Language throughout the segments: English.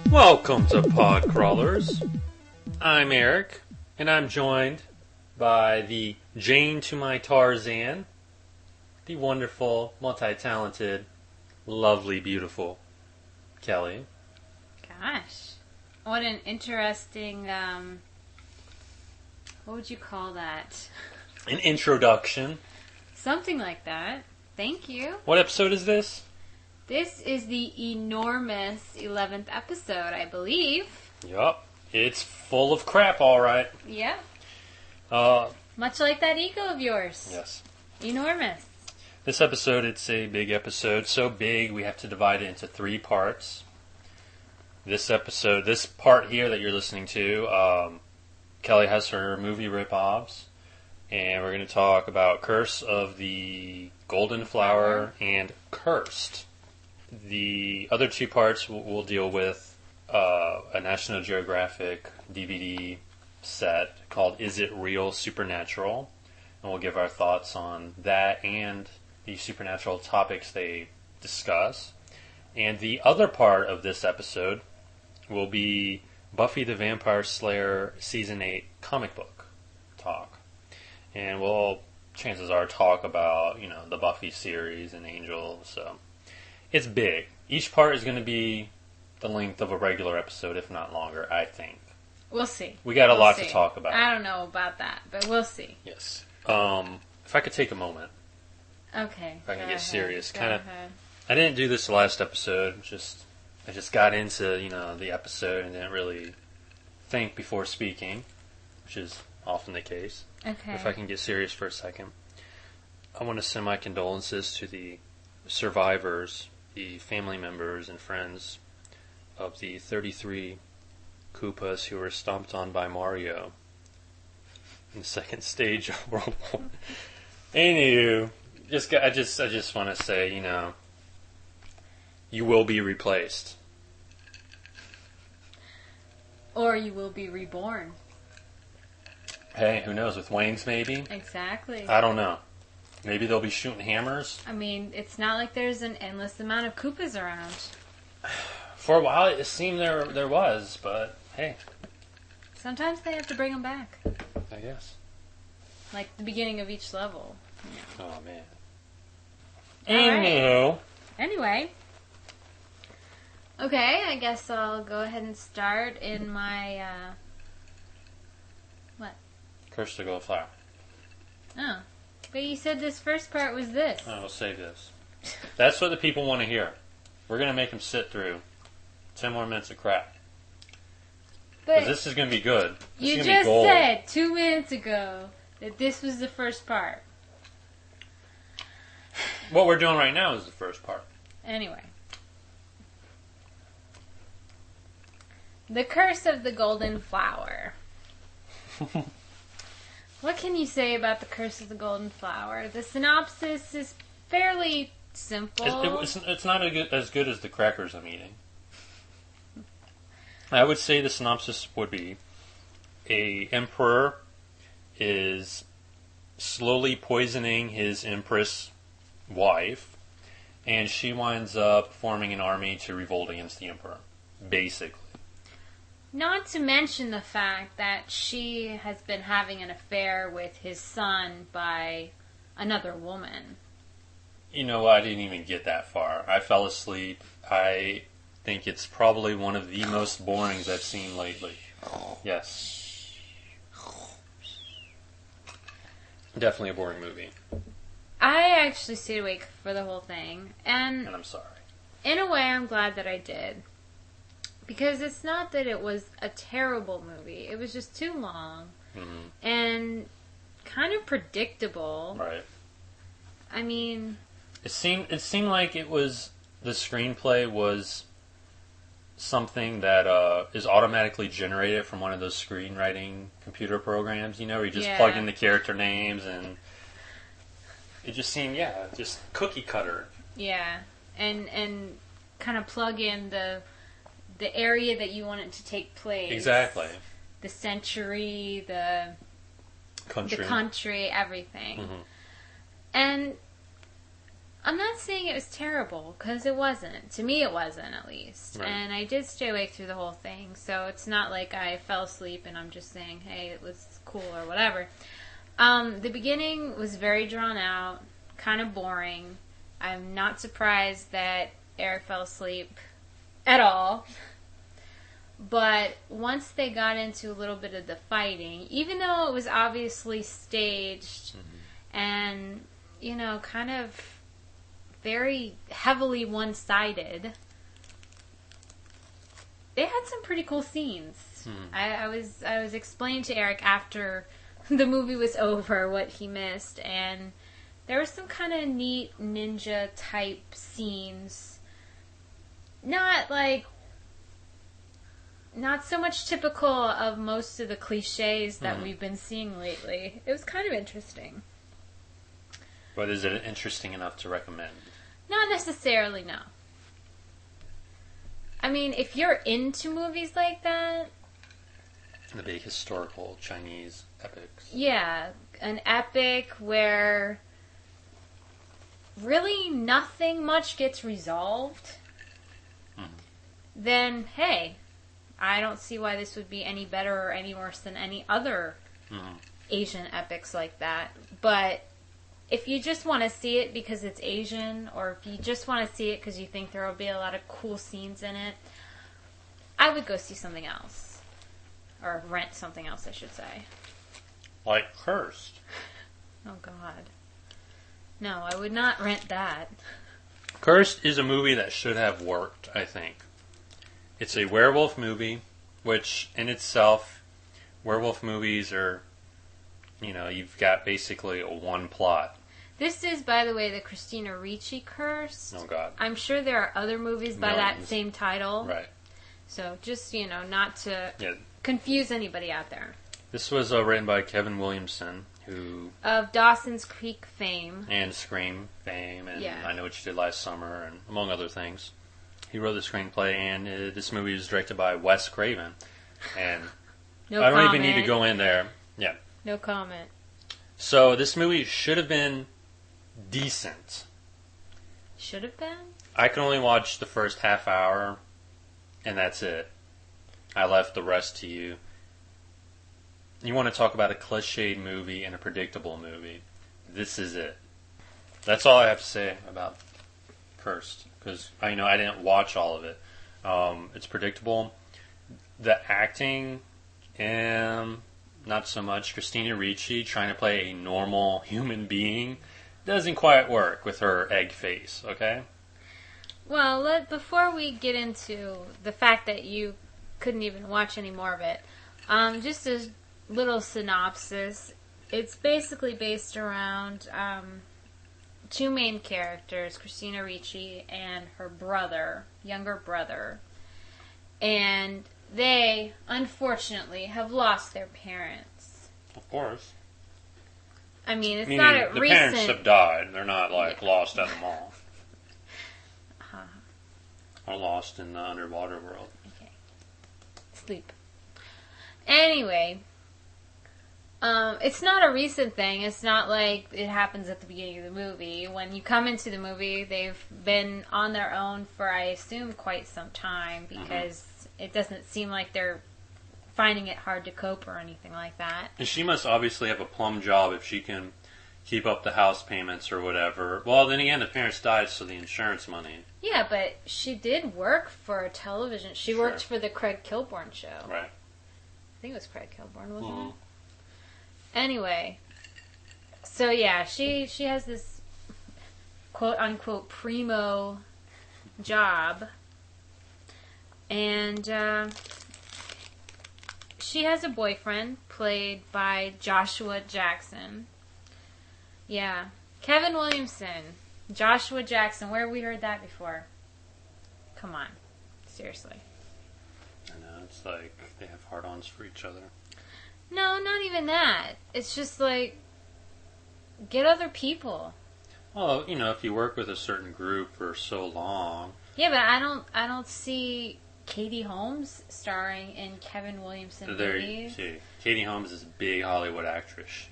Welcome to Pod Crawlers. I'm Eric, and I'm joined by the Jane to my Tarzan, the wonderful, multi-talented, lovely, beautiful Kelly. Gosh, what an interesting, what would you call that? An introduction. Something like that. Thank you. What episode is this? This is the enormous 11th episode, I believe. Yup. It's full of crap, alright. Yeah. Uh, Much like that ego of yours. yes. Enormous. This episode, it's a big episode. So big, we have to divide it into 3 parts. This episode, this part here that you're listening to, Kelly has her movie rip-offs. And we're going to talk about Curse of the Golden Flower and Cursed. The other 2 parts we'll deal with a National Geographic DVD set called Is It Real Supernatural? And we'll give our thoughts on that and the supernatural topics they discuss. And the other part of this episode will be Buffy The Vampire Slayer Season 8 comic book talk. And we'll, chances are, talk about, the Buffy series and Angel, so... It's big. Each part is going to be the length of a regular episode, if not longer, I think. We'll see. We got a lot to talk about. I don't know about that, but we'll see. Yes. If I could take a moment. Okay. If I can get serious. Go ahead. I didn't do this last episode. I just got into, the episode and didn't really think before speaking, which is often the case. Okay. If I can get serious for a second. I want to send my condolences to the survivors, the family members and friends of the 33 Koopas who were stomped on by Mario in the second stage of World War. Anywho, I just want to say, you will be replaced. Or you will be reborn. Hey, who knows? With wings, maybe? Exactly. I don't know. Maybe they'll be shooting hammers. I mean, it's not like there's an endless amount of Koopas around. For a while, it seemed there was, but hey. Sometimes they have to bring them back. I guess. Like the beginning of each level. Oh, man. Anywho. Anyway. Okay, I guess I'll go ahead and start in my, what? Curse the Golden Flower. Oh. But you said this first part was this. Oh, we'll save this. That's what the people want to hear. We're going to make them sit through 10 more minutes of crap. Because this is going to be good. You just said 2 minutes ago that this was the first part. What we're doing right now is the first part. Anyway. The Curse of the Golden Flower. What can you say about the Curse of the Golden Flower? The synopsis is fairly simple. It's not as good as the crackers I'm eating. I would say the synopsis would be a emperor is slowly poisoning his empress wife, and she winds up forming an army to revolt against the emperor, basically. Not to mention the fact that she has been having an affair with his son by another woman. You know, I didn't even get that far. I fell asleep. I think it's probably one of the most borings I've seen lately. Yes. Definitely a boring movie. I actually stayed awake for the whole thing. And I'm sorry. In a way, I'm glad that I did. Because it's not that it was a terrible movie. It was just too long. Mm-hmm. And kind of predictable. Right. I mean... It seemed like it was... The screenplay was something that is automatically generated from one of those screenwriting computer programs, where you just plug in the character names, and it just seemed, just cookie cutter. Yeah, and kind of plug in the area that you want it to take place. Exactly. The century, the country, everything. Mm-hmm. And I'm not saying it was terrible, because it wasn't. To me, it wasn't, at least. Right. And I did stay awake through the whole thing, so it's not like I fell asleep and I'm just saying, hey, it was cool or whatever. The beginning was very drawn out, kind of boring. I'm not surprised that Eric fell asleep at all. But once they got into a little bit of the fighting, even though it was obviously staged and, kind of very heavily one-sided, they had some pretty cool scenes. I was explaining to Eric after the movie was over what he missed, and there were some kind of neat ninja type scenes. Not so much typical of most of the cliches that we've been seeing lately. It was kind of interesting. But is it interesting enough to recommend? Not necessarily, no. I mean, if you're into movies like that... The big historical Chinese epics. Yeah, an epic where really nothing much gets resolved, then, hey, I don't see why this would be any better or any worse than any other Asian epics like that. But if you just want to see it because it's Asian, or if you just want to see it because you think there will be a lot of cool scenes in it, I would go see something else. Or rent something else, I should say. Like Cursed. Oh, God. No, I would not rent that. Cursed is a movie that should have worked, I think. It's a werewolf movie, which in itself, werewolf movies are, you've got basically one plot. This is, by the way, the Christina Ricci Curse. Oh, God. I'm sure there are other movies by that same title. Right. So just, not to confuse anybody out there. This was written by Kevin Williamson, who... Of Dawson's Creek fame. And Scream fame, and I Know What You Did Last Summer, and among other things. He wrote the screenplay, and this movie was directed by Wes Craven. And no I don't comment. even need to go in there. Yeah. No comment. So this movie should have been decent. Should have been? I could only watch the first half hour, and that's it. I left the rest to you. You want to talk about a cliched movie and a predictable movie. This is it. That's all I have to say about Cursed. Because, I didn't watch all of it. It's predictable. The acting, not so much. Christina Ricci trying to play a normal human being doesn't quite work with her egg face, okay? Well, before we get into the fact that you couldn't even watch any more of it, just a little synopsis. It's basically based around two main characters, Christina Ricci and her brother, younger brother. And they, unfortunately, have lost their parents. Of course. I mean, it's Meaning not a the recent... parents have died. They're not, lost at the mall. Or lost in the underwater world. Okay. Sleep. Anyway... it's not a recent thing. It's not like it happens at the beginning of the movie. When you come into the movie, they've been on their own for, I assume, quite some time, because it doesn't seem like they're finding it hard to cope or anything like that. And she must obviously have a plum job if she can keep up the house payments or whatever. Well, then again, the parents died, so the insurance money. Yeah, but she did work for television. She worked for the Craig Kilborn show. Right. I think it was Craig Kilborn, wasn't it? Anyway, so yeah, she has this quote-unquote primo job, and she has a boyfriend played by Joshua Jackson. Yeah, Kevin Williamson, Joshua Jackson, where have we heard that before? Come on, seriously. I know, it's like they have hard-ons for each other. No, not even that. It's just like, get other people. Well, you know, if you work with a certain group for so long. Yeah, but I don't see Katie Holmes starring in Kevin Williamson movies. See, Katie Holmes is a big Hollywood actress.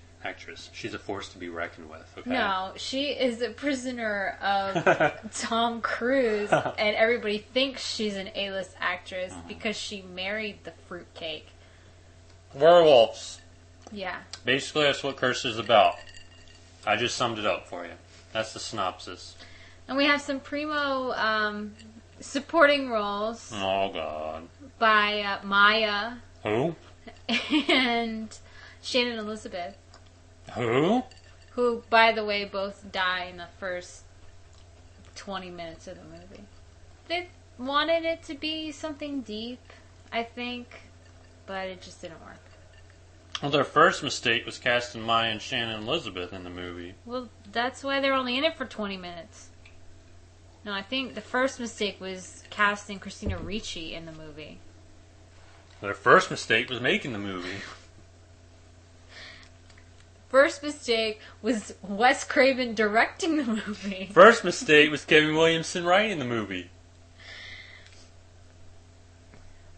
She's a force to be reckoned with. Okay. No, she is a prisoner of Tom Cruise, and everybody thinks she's an A-list actress because she married the fruitcake. Werewolves. Yeah. Basically, that's what Curse is about. I just summed it up for you. That's the synopsis. And we have some primo supporting roles. Oh, God. By Maya. Who? And Shannon Elizabeth. Who? Who, by the way, both die in the first 20 minutes of the movie. They wanted it to be something deep, I think, but it just didn't work. Well, their first mistake was casting Maya and Shannon Elizabeth in the movie. Well, that's why they're only in it for 20 minutes. No, I think the first mistake was casting Christina Ricci in the movie. Their first mistake was making the movie. First mistake was Wes Craven directing the movie. First mistake was Kevin Williamson writing the movie.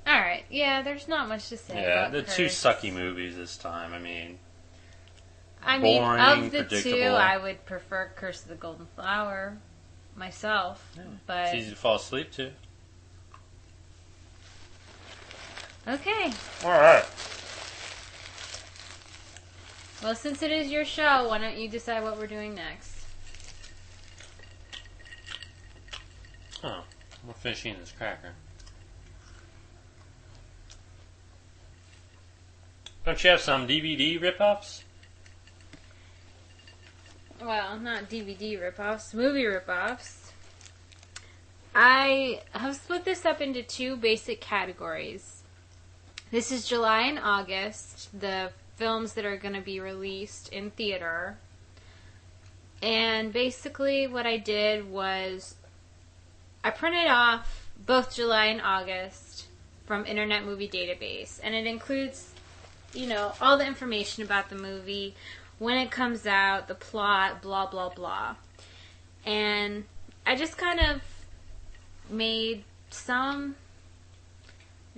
Alright, yeah, there's not much to say about the Curse. two sucky movies this time. I mean, of the two, I would prefer Curse of the Golden Flower myself. Yeah, but it's easy to fall asleep to. Okay. Alright. Well, since it is your show, why don't you decide what we're doing next? Oh, we're finishing this cracker. Don't you have some DVD ripoffs? Well, not DVD ripoffs, movie ripoffs. I have split this up into two basic categories. This is July and August, the films that are going to be released in theater. And basically what I did was I printed off both July and August from Internet Movie Database. And it includes, you know, all the information about the movie, when it comes out, the plot, blah, blah, blah. And I just kind of made some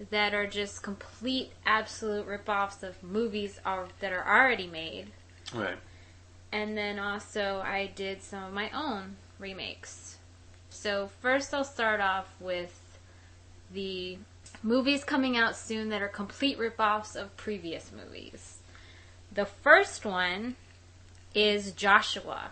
that are just complete, absolute ripoffs of movies that are already made. Right. And then also I did some of my own remakes. So first I'll start off with the movies coming out soon that are complete ripoffs of previous movies. The first one is Joshua.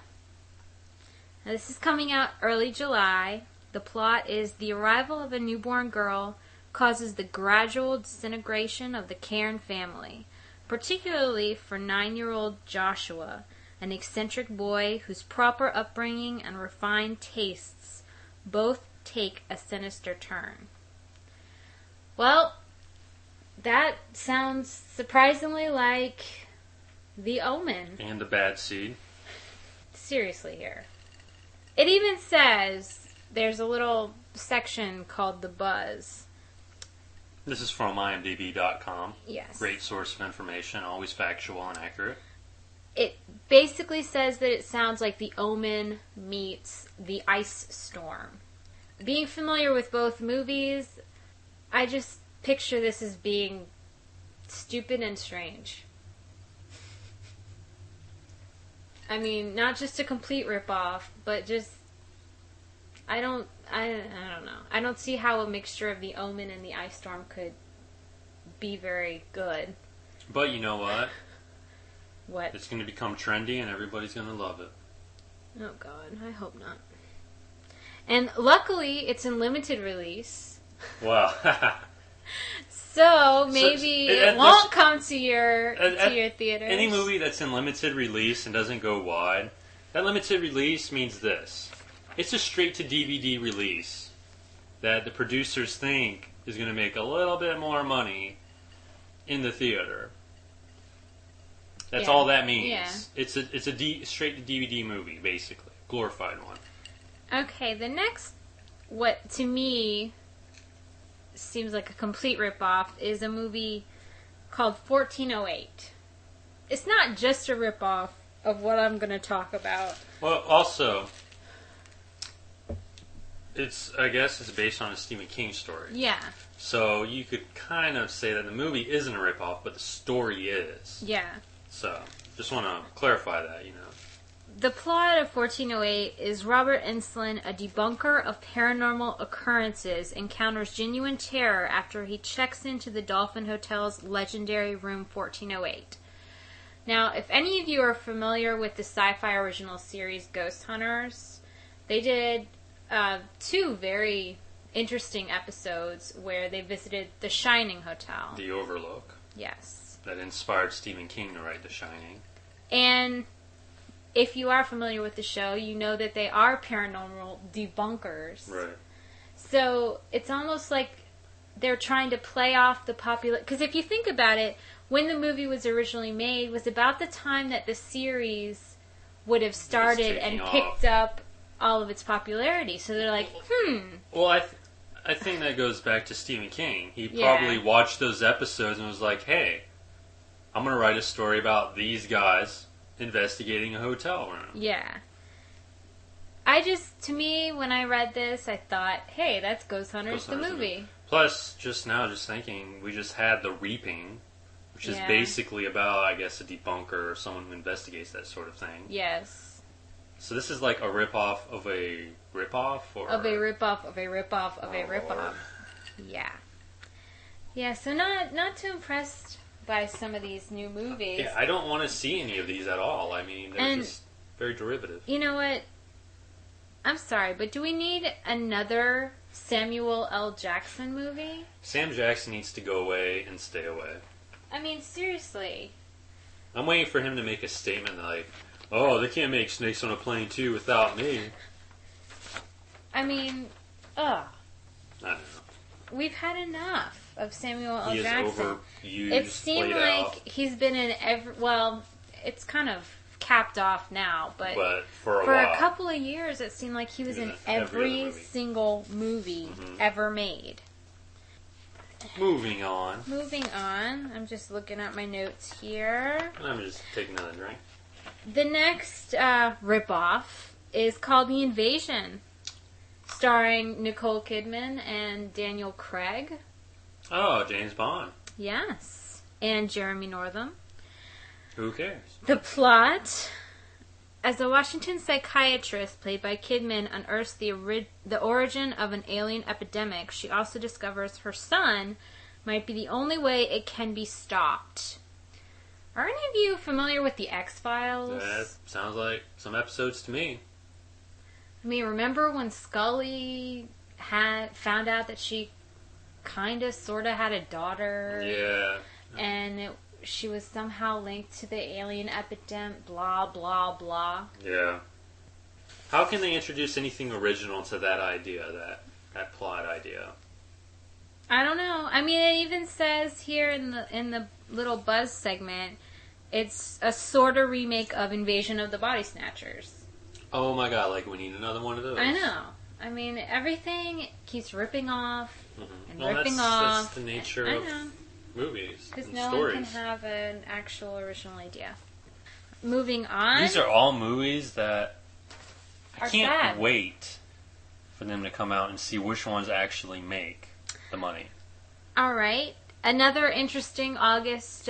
Now, this is coming out early July. The plot is the arrival of a newborn girl causes the gradual disintegration of the Cairn family, particularly for 9-year-old Joshua, an eccentric boy whose proper upbringing and refined tastes both take a sinister turn. Well, that sounds surprisingly like The Omen. And The Bad Seed. Seriously here. It even says there's a little section called The Buzz. This is from IMDb.com. Yes. Great source of information, always factual and accurate. It basically says that it sounds like The Omen meets The Ice Storm. Being familiar with both movies, I just picture this as being stupid and strange. I mean, not just a complete ripoff, but just I don't know. I don't see how a mixture of The Omen and The Ice Storm could be very good. But you know what? What? It's going to become trendy and everybody's going to love it. Oh God, I hope not. And luckily, it's in limited release. Wow. So maybe it won't come to your theaters. Any movie that's in limited release and doesn't go wide, that limited release means this. It's a straight-to-DVD release that the producers think is going to make a little bit more money in the theater. That's all that means. Yeah. It's a straight-to-DVD movie, basically. Glorified one. Okay, the next, what to me seems like a complete ripoff is a movie called 1408. It's not just a ripoff of what I'm going to talk about. Well, also, I guess it's based on a Stephen King story. Yeah. So you could kind of say that the movie isn't a ripoff, but the story is. Yeah. So, just want to clarify that, The plot of 1408 is Robert Enslin, a debunker of paranormal occurrences, encounters genuine terror after he checks into the Dolphin Hotel's legendary room 1408. Now, if any of you are familiar with the sci-fi original series Ghost Hunters, they did 2 very interesting episodes where they visited the Shining Hotel. The Overlook. Yes. That inspired Stephen King to write The Shining. And if you are familiar with the show, you know that they are paranormal debunkers. Right. So it's almost like they're trying to play off the popular... Because if you think about it, when the movie was originally made was about the time that the series would have started and picked up all of its popularity. So they're like, Well, I think that goes back to Stephen King. He probably watched those episodes and was like, hey, I'm going to write a story about these guys investigating a hotel room. Yeah. To me, when I read this, I thought, hey, that's Ghost Hunters, the movie. Plus, just thinking, we just had The Reaping, which is basically about, I guess, a debunker or someone who investigates that sort of thing. Yes. So this is like a ripoff of a ripoff? Of a ripoff of a ripoff of a ripoff. Yeah. Yeah, so not too impressed by some of these new movies. Yeah, I don't want to see any of these at all. I mean, they're just very derivative. You know what? I'm sorry, but do we need another Samuel L. Jackson movie? Sam Jackson needs to go away and stay away. I mean, seriously. I'm waiting for him to make a statement like, oh, they can't make Snakes on a Plane 2 without me. I mean, ugh. I don't know. We've had enough of Samuel L. He Jackson. Overused, it seemed like out. He's been in every... Well, it's kind of capped off now, but for a couple of years it seemed like he was in every single movie ever made. Moving on. I'm just looking at my notes here. I'm just taking another drink. The next ripoff is called The Invasion, starring Nicole Kidman and Daniel Craig. Oh, James Bond. Yes. And Jeremy Northam. Who cares? The plot: as a Washington psychiatrist played by Kidman unearths the origin of an alien epidemic, she also discovers her son might be the only way it can be stopped. Are any of you familiar with the X-Files? That sounds like some episodes to me. I mean, remember when Scully found out that she kind of, sort of had a daughter? Yeah. And she was somehow linked to the alien epidemic, blah, blah, blah. Yeah. How can they introduce anything original to that idea, that plot idea? I don't know. I mean, it even says here in the little buzz segment, it's a sort of remake of Invasion of the Body Snatchers. Oh my god, like we need another one of those. I know. I mean, everything keeps ripping off and ripping that's, off. That's the nature of movies. Because and no stories. one can have an actual original idea. Moving on. These are all movies that I can't sad. wait for them to come out and see which ones actually make the money. All right. Another interesting August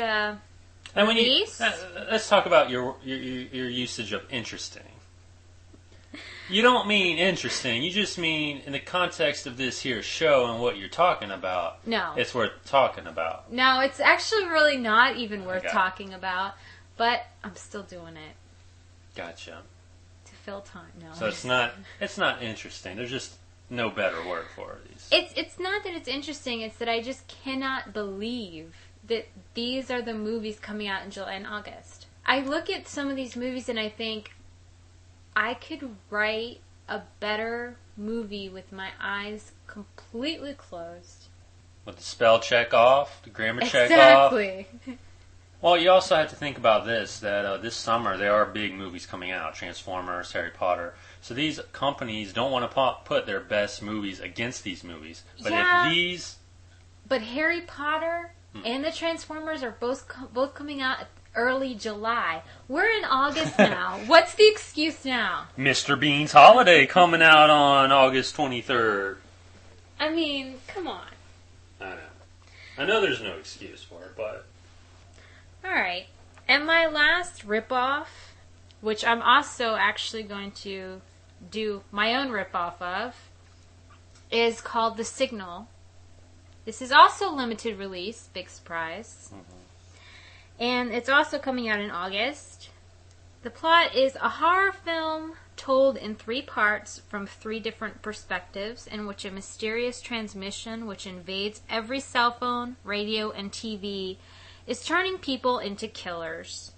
release. Let's talk about your usage of interesting. You don't mean interesting. You just mean in the context of this here show and what you're talking about. No. It's worth talking about. No, it's actually really not even worth talking about. But I'm still doing it. Gotcha. To fill time. No. So it's not interesting. There's just no better word for these. It's not that it's interesting. It's that I just cannot believe that these are the movies coming out in July and August. I look at some of these movies and I think, I could write a better movie with my eyes completely closed. With the spell check off, the grammar check off. Exactly. Well, you also have to think about this, that this summer there are big movies coming out. Transformers, Harry Potter. So these companies don't want to put their best movies against these movies. But if these But Harry Potter and the Transformers are both coming out early July. We're in August now. What's the excuse now? Mr. Bean's Holiday coming out on August 23rd. I mean, come on. I know there's no excuse for it, but... Alright. And my last ripoff, which I'm also actually going to do my own ripoff of, is called The Signal. This is also limited release, big surprise. Mm-hmm. And it's also coming out in August. The plot is a horror film told in 3 parts from 3 different perspectives, in which a mysterious transmission which invades every cell phone, radio, and TV is turning people into killers.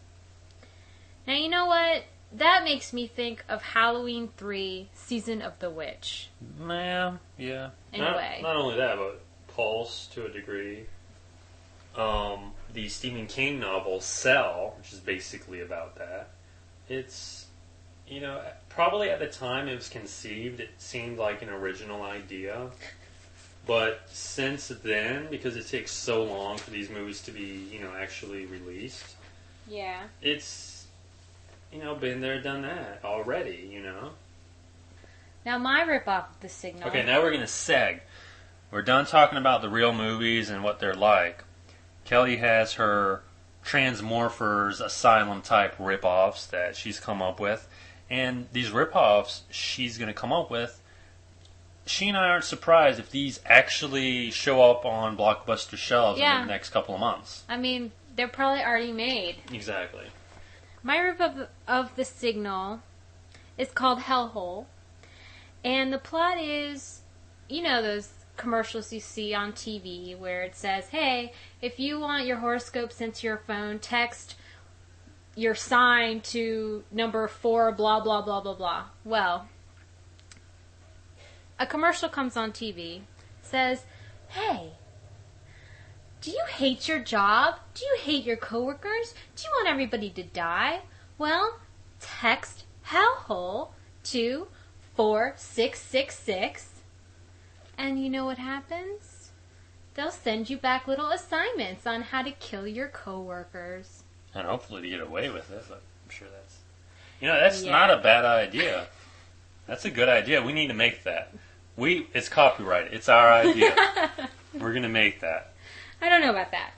Now, you know what? That makes me think of Halloween 3, Season of the Witch. Yeah. In a way. Not only that, but Pulse, to a degree. The Stephen King novel, Cell, which is basically about that. It's, probably at the time it was conceived, it seemed like an original idea. But since then, because it takes so long for these movies to be, actually released. Yeah. It's, been there, done that already, Now my ripoff of The Signal. Okay, now we're going to seg. We're done talking about the real movies and what they're like. Kelly has her Transmorphers Asylum type ripoffs that she's come up with. And these ripoffs she's going to come up with, she and I aren't surprised if these actually show up on Blockbuster shelves in the next couple of months. I mean, they're probably already made. Exactly. My ripoff of The Signal is called Hellhole. And the plot is, those commercials you see on TV where it says, hey, if you want your horoscope sent to your phone, text your sign to number 4, blah, blah, blah, blah, blah. Well, a commercial comes on TV, says, hey, do you hate your job? Do you hate your coworkers? Do you want everybody to die? Well, text Hellhole to 4666. And you know what happens? They'll send you back little assignments on how to kill your coworkers. And hopefully to get away with it, but I'm sure that's not a bad idea. That's a good idea. We need to make that. It's copyrighted. It's our idea. We're going to make that. I don't know about that.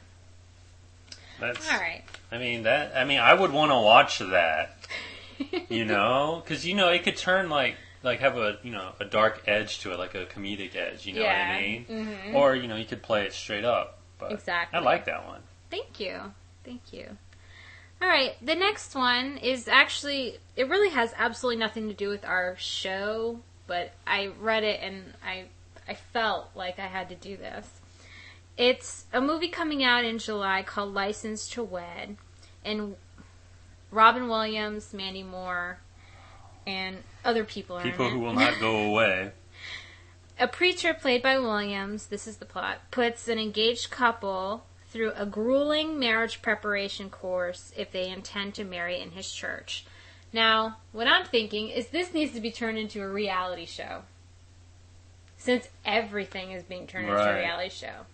That's all right. I would want to watch that. Because it could turn like have a dark edge to it, like a comedic edge. You know what I mean? Mm-hmm. Or you could play it straight up. But exactly. I like that one. Thank you. All right, the next one is actually, it really has absolutely nothing to do with our show, but I read it and I felt like I had to do this. It's a movie coming out in July called License to Wed, and Robin Williams, Mandy Moore, and other people are in it. People who will not go away. A preacher played by Williams, this is the plot, puts an engaged couple through a grueling marriage preparation course if they intend to marry in his church. Now, what I'm thinking is this needs to be turned into a reality show. Since everything is being turned into a reality show.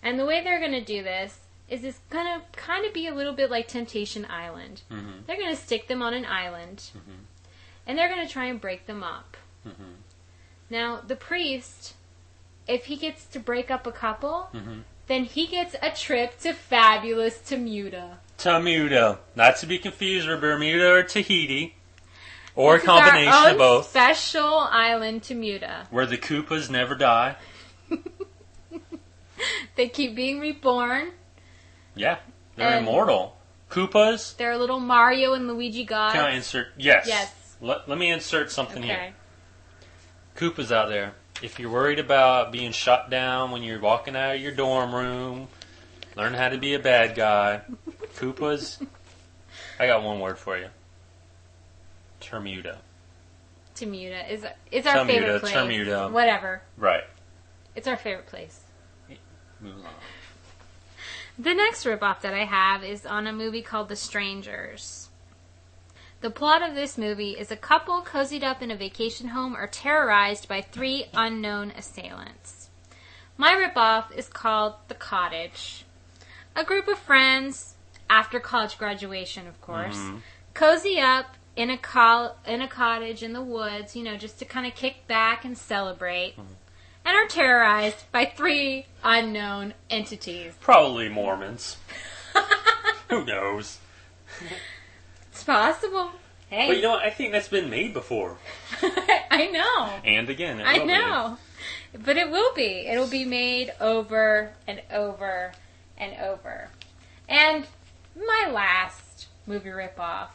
And the way they're going to do this is it's going to kind of be a little bit like Temptation Island. Mm-hmm. They're going to stick them on an island, and they're going to try and break them up. Mm-hmm. Now, the priest, if he gets to break up a couple, then he gets a trip to fabulous Bermuda. Bermuda. Not to be confused with Bermuda or Tahiti. Or a combination of both. Special island, Bermuda. Where the Koopas never die. They keep being reborn. Yeah. They're immortal. Koopas. They're little Mario and Luigi gods. Can I insert? Yes. Let me insert something here. Koopas out there. If you're worried about being shot down when you're walking out of your dorm room, learn how to be a bad guy. Koopas. I got one word for you. Bermuda. Bermuda is our favorite place. Bermuda. Whatever. Right. It's our favorite place. Move on. The next ripoff that I have is on a movie called The Strangers. The plot of this movie is a couple cozied up in a vacation home are terrorized by 3 unknown assailants. My ripoff is called The Cottage. A group of friends, after college graduation, of course, cozy up in a cottage in the woods, just to kind of kick back and celebrate, and are terrorized by 3 unknown entities. Probably Mormons. Who knows? It's possible. Hey. But you know what? I think that's been made before. I know. And again, I know. But it will be. It'll be made over and over and over. And my last movie ripoff,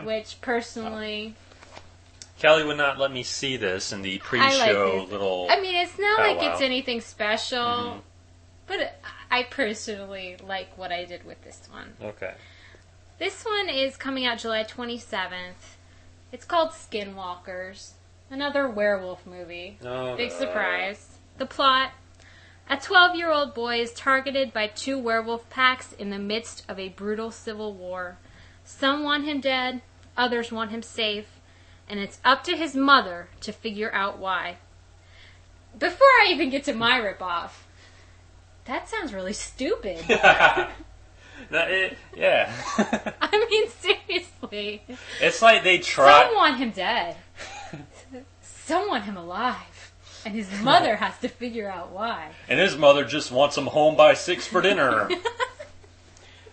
which personally... Kelly would not let me see this in the pre-show little... I mean, it's not like it's anything special, but I personally like what I did with this one. Okay. This one is coming out July 27th. It's called Skinwalkers. Another werewolf movie. Oh, Big surprise. The plot. A 12-year-old boy is targeted by 2 werewolf packs in the midst of a brutal civil war. Some want him dead, others want him safe, and it's up to his mother to figure out why. Before I even get to my ripoff, that sounds really stupid. Yeah. I mean, seriously. It's like they try... Some want him dead. Some want him alive. And his mother has to figure out why. And his mother just wants him home by 6 for dinner.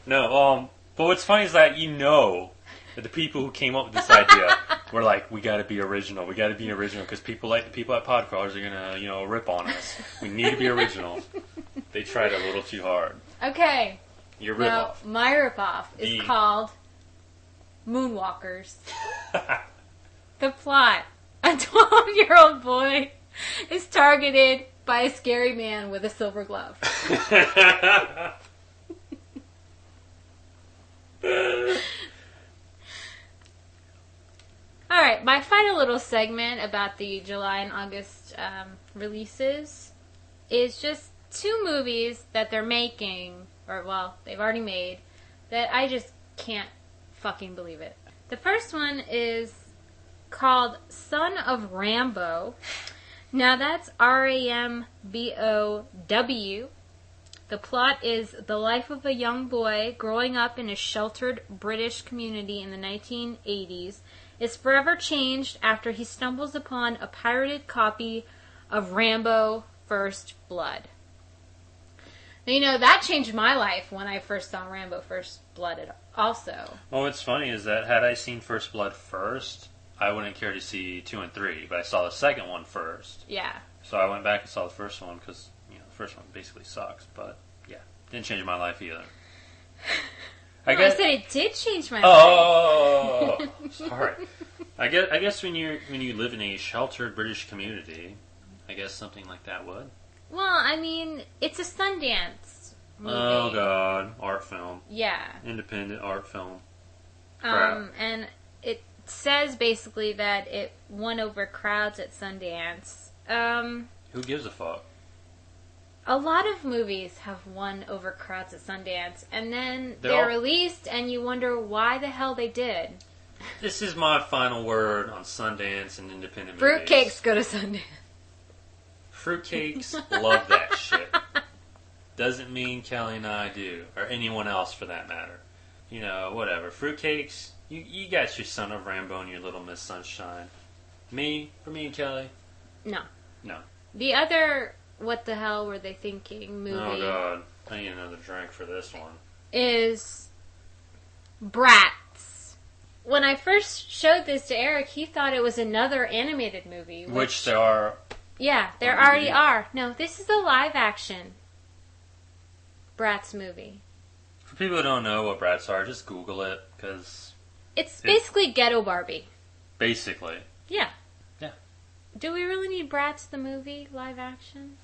No, but what's funny is that that the people who came up with this idea were like, we gotta be original, because people like the people at Podcrawlers are gonna, rip on us. We need to be original. They tried a little too hard. Okay. Your ripoff. My ripoff is called Moonwalkers. The plot. A 12-year-old boy is targeted by a scary man with a silver glove. Alright, my final little segment about the July and August releases is just 2 movies that they're making, they've already made, that I just can't fucking believe it. The first one is called Son of Rambo. Now that's Rambow. The plot is the life of a young boy growing up in a sheltered British community in the 1980s is forever changed after he stumbles upon a pirated copy of Rambo First Blood. Now, that changed my life when I first saw Rambo First Blood also. Well, what's funny is that had I seen First Blood first, I wouldn't care to see 2 and 3, but I saw the second one first. Yeah. So I went back and saw the first one because, the first one basically sucks, but yeah, didn't change my life either. I said it did change my life. Oh, sorry. I guess when you live in a sheltered British community, I guess something like that would. Well, I mean, it's a Sundance movie. Oh God, art film. Yeah. Independent art film. Crap. And it says basically that it won over crowds at Sundance. Who gives a fuck? A lot of movies have won over crowds at Sundance, and then they're released, and you wonder why the hell they did. This is my final word on Sundance and independent movies. Fruitcakes go to Sundance. Fruitcakes love that shit. Doesn't mean Kelly and I do, or anyone else for that matter. Whatever. Fruitcakes, you got your Son of Rambo and your Little Miss Sunshine. For me and Kelly? No. No. The other, what the hell were they thinking movie? Oh God, I need another drink for this one. Is Bratz. When I first showed this to Eric, he thought it was another animated movie. Which there are. Yeah, there already are. No, this is a live action Bratz movie. For people who don't know what Bratz are, just Google it, because... It's basically Ghetto Barbie. Basically. Yeah. Yeah. Do we really need Bratz the movie, live action?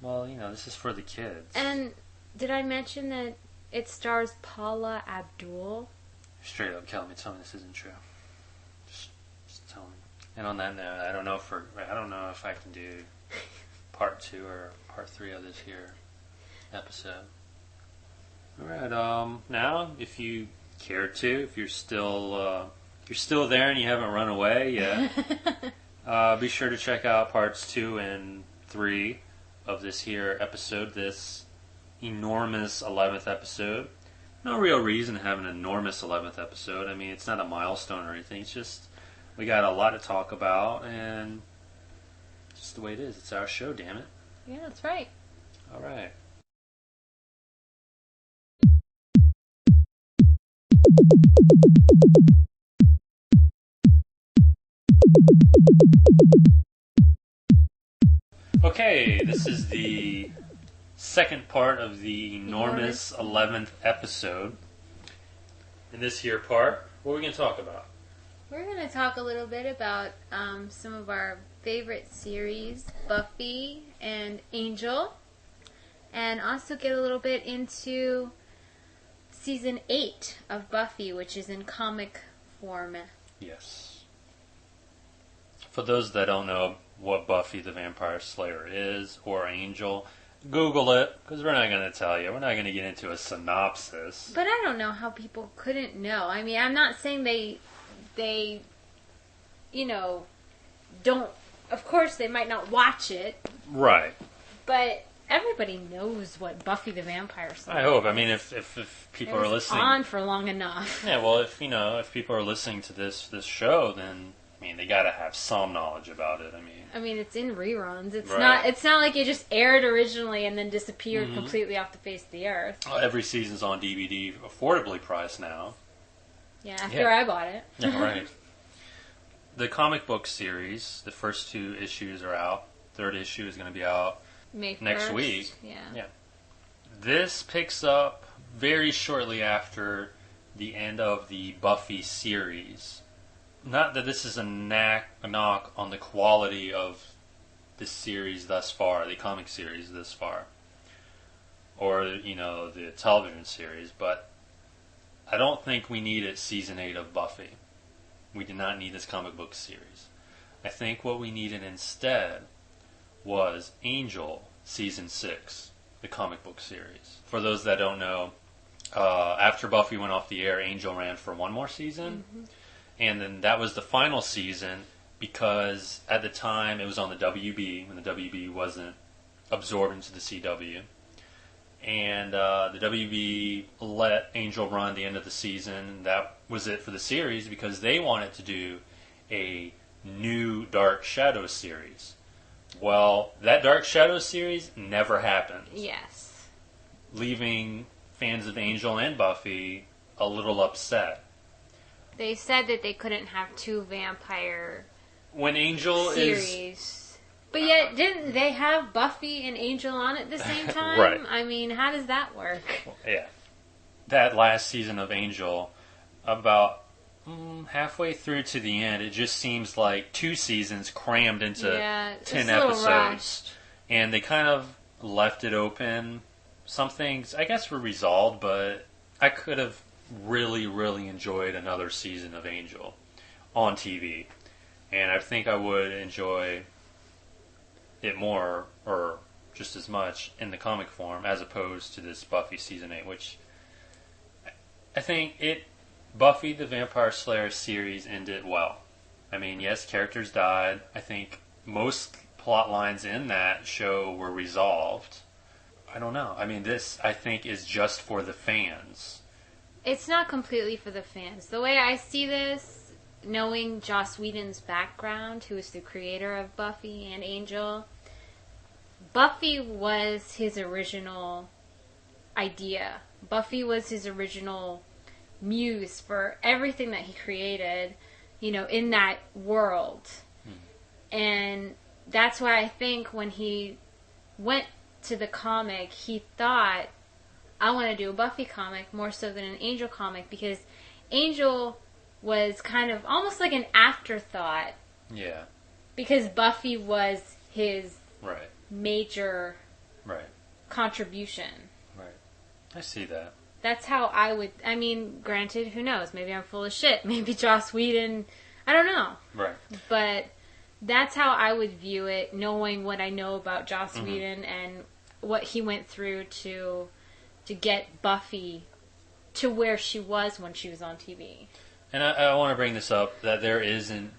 Well, this is for the kids. And did I mention that it stars Paula Abdul? Straight up, tell me this isn't true. Just tell me. And on that note, I don't know if I can do part 2 or part 3 of this here episode. Alright, now, if you care to, if you're still there and you haven't run away yet, be sure to check out parts 2 and 3 of this here episode, this enormous 11th episode. No real reason to have an enormous 11th episode. I mean, it's not a milestone or anything. It's just we got a lot to talk about, and just the way it is. It's our show, damn it. Yeah, that's right. All right. Okay, this is the second part of the enormous 11th episode. In this here part, what are we going to talk about? We're going to talk a little bit about some of our favorite series, Buffy and Angel, and also get a little bit into Season 8 of Buffy, which is in comic form. Yes. For those that don't know what Buffy the Vampire Slayer is, or Angel, Google it, because we're not going to tell you. We're not going to get into a synopsis. But I don't know how people couldn't know. I mean, I'm not saying they don't... Of course, they might not watch it. Right. But everybody knows what Buffy the Vampire Slayer is. I hope. I mean, if people are listening... It was on for long enough. Yeah, well, if people are listening to this show, then... I mean, they gotta have some knowledge about it. I mean, it's in reruns. It's right. It's not like it just aired originally and then disappeared completely off the face of the earth. Every season's on DVD, affordably priced now. Yeah, after I bought it. Yeah, right. The comic book series, the first 2 issues are out. Third issue is going to be out next week. Yeah. This picks up very shortly after the end of the Buffy series. Not that this is a knock on the quality of this series thus far, the comic series thus far, or, the television series, but I don't think we needed Season 8 of Buffy. We did not need this comic book series. I think what we needed instead was Angel Season 6, the comic book series. For those that don't know, after Buffy went off the air, Angel ran for one more season. Mm-hmm. And then that was the final season because at the time it was on the WB when the WB wasn't absorbed into the CW. And the WB let Angel run the end of the season. That was it for the series because they wanted to do a new Dark Shadows series. Well, that Dark Shadows series never happened. Yes. Leaving fans of Angel and Buffy a little upset. They said that they couldn't have 2 vampire when Angel series. But yet, didn't they have Buffy and Angel on at the same time? Right. I mean, how does that work? Yeah. That last season of Angel, about halfway through to the end, it just seems like 2 seasons crammed into 10 episodes. Rushed. And they kind of left it open. Some things, I guess, were resolved, but I could have really, really enjoyed another season of Angel on TV. And I think I would enjoy it more, or just as much, in the comic form, as opposed to this Buffy Season 8, which I think Buffy the Vampire Slayer series ended well. I mean, yes, characters died. I think most plot lines in that show were resolved. I don't know. I mean, this, I think, is just for the fans. It's not completely for the fans. The way I see this, knowing Joss Whedon's background, who is the creator of Buffy and Angel, Buffy was his original idea. Buffy was his original muse for everything that he created, in that world. And that's why I think when he went to the comic, he thought, I want to do a Buffy comic more so than an Angel comic because Angel was kind of almost like an afterthought. Yeah. Because Buffy was his major contribution. Right. I see that. That's how I would... I mean, granted, who knows? Maybe I'm full of shit. Maybe Joss Whedon... I don't know. Right. But that's how I would view it, knowing what I know about Joss Whedon and what he went through to get Buffy to where she was when she was on TV. And I want to bring this up, that there is, in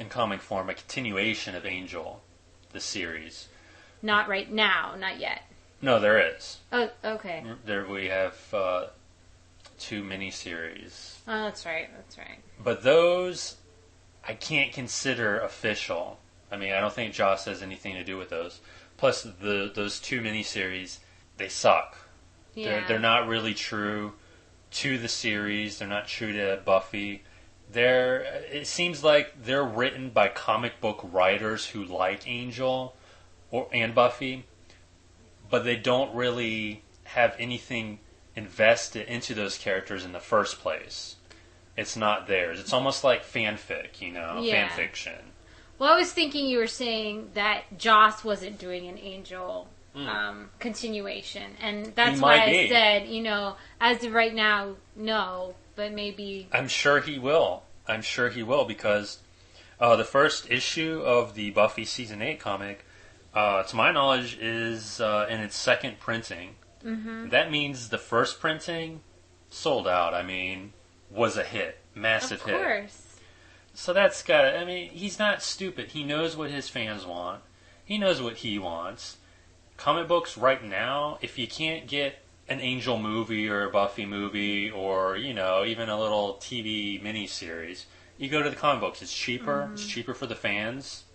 comic form, a continuation of Angel, the series. Not right now, not yet. No, there is. Oh, okay. There we have 2 miniseries. Oh, that's right. That's right. But those I can't consider official. I mean, I don't think Joss has anything to do with those. Plus, those 2 miniseries, they suck. Yeah. They're not really true to the series. They're not true to Buffy. It seems like they're written by comic book writers who like Angel and Buffy, but they don't really have anything invested into those characters in the first place. It's not theirs. It's almost like fanfic, fan fiction. Well, I was thinking you were saying that Joss wasn't doing an Angel continuation, and that's why I said, as of right now, no, but maybe... I'm sure he will. Because the first issue of the Buffy Season 8 comic, to my knowledge, is in its second printing. Mm-hmm. That means the first printing sold out. I mean, was a hit. Massive hit. Of course. So he's not stupid. He knows what his fans want. He knows what he wants. Comic books right now, if you can't get an Angel movie or a Buffy movie or, even a little TV miniseries, you go to the comic books. It's cheaper. Mm-hmm. It's cheaper for the fans.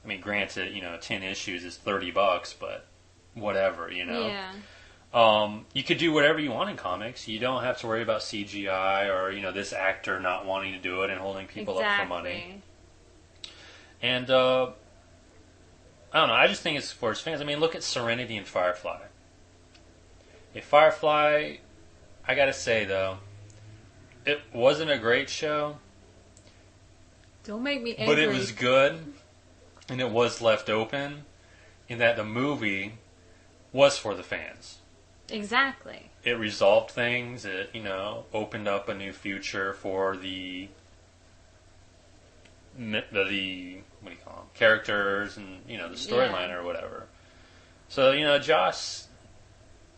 I mean, granted, 10 issues is $30, but whatever, Yeah. You could do whatever you want in comics. You don't have to worry about CGI or, this actor not wanting to do it and holding people up for money. And, I don't know. I just think it's for his fans. I mean, look at Serenity and Firefly. Firefly, I gotta say, though, it wasn't a great show. Don't make me angry. But it was good, and it was left open, in that the movie was for the fans. Exactly. It resolved things. It, opened up a new future for the what do you call them, characters and, the storyline or whatever. So, Joss,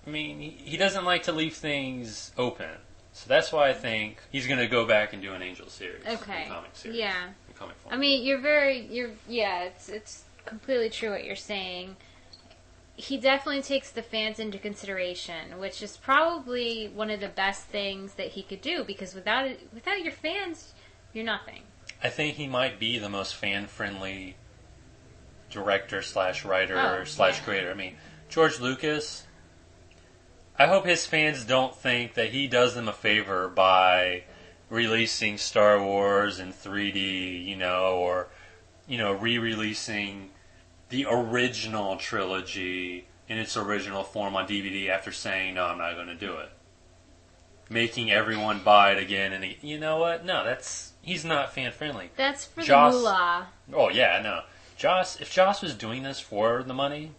I mean, he doesn't like to leave things open. So that's why I think he's going to go back and do an Angel series. Okay. Comic series. Yeah. Comic form. I mean, it's completely true what you're saying. He definitely takes the fans into consideration, which is probably one of the best things that he could do, because without your fans, you're nothing. I think he might be the most fan-friendly director / writer / creator. I mean, George Lucas, I hope his fans don't think that he does them a favor by releasing Star Wars in 3D, or, re-releasing the original trilogy in its original form on DVD after saying, no, I'm not going to do it. Making everyone buy it again, and you know what? No, he's not fan-friendly. That's for the moolah. Oh, yeah, no. If Joss was doing this for the money,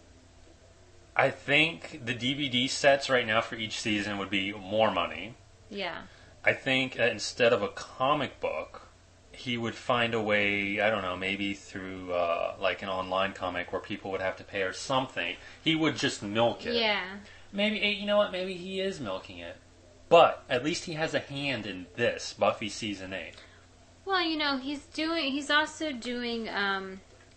I think the DVD sets right now for each season would be more money. Yeah. I think that instead of a comic book, he would find a way, I don't know, maybe through like an online comic where people would have to pay or something. He would just milk it. Yeah. Maybe, you know what, maybe he is milking it. But at least he has a hand in this, Buffy Season 8. Well, he's also doing,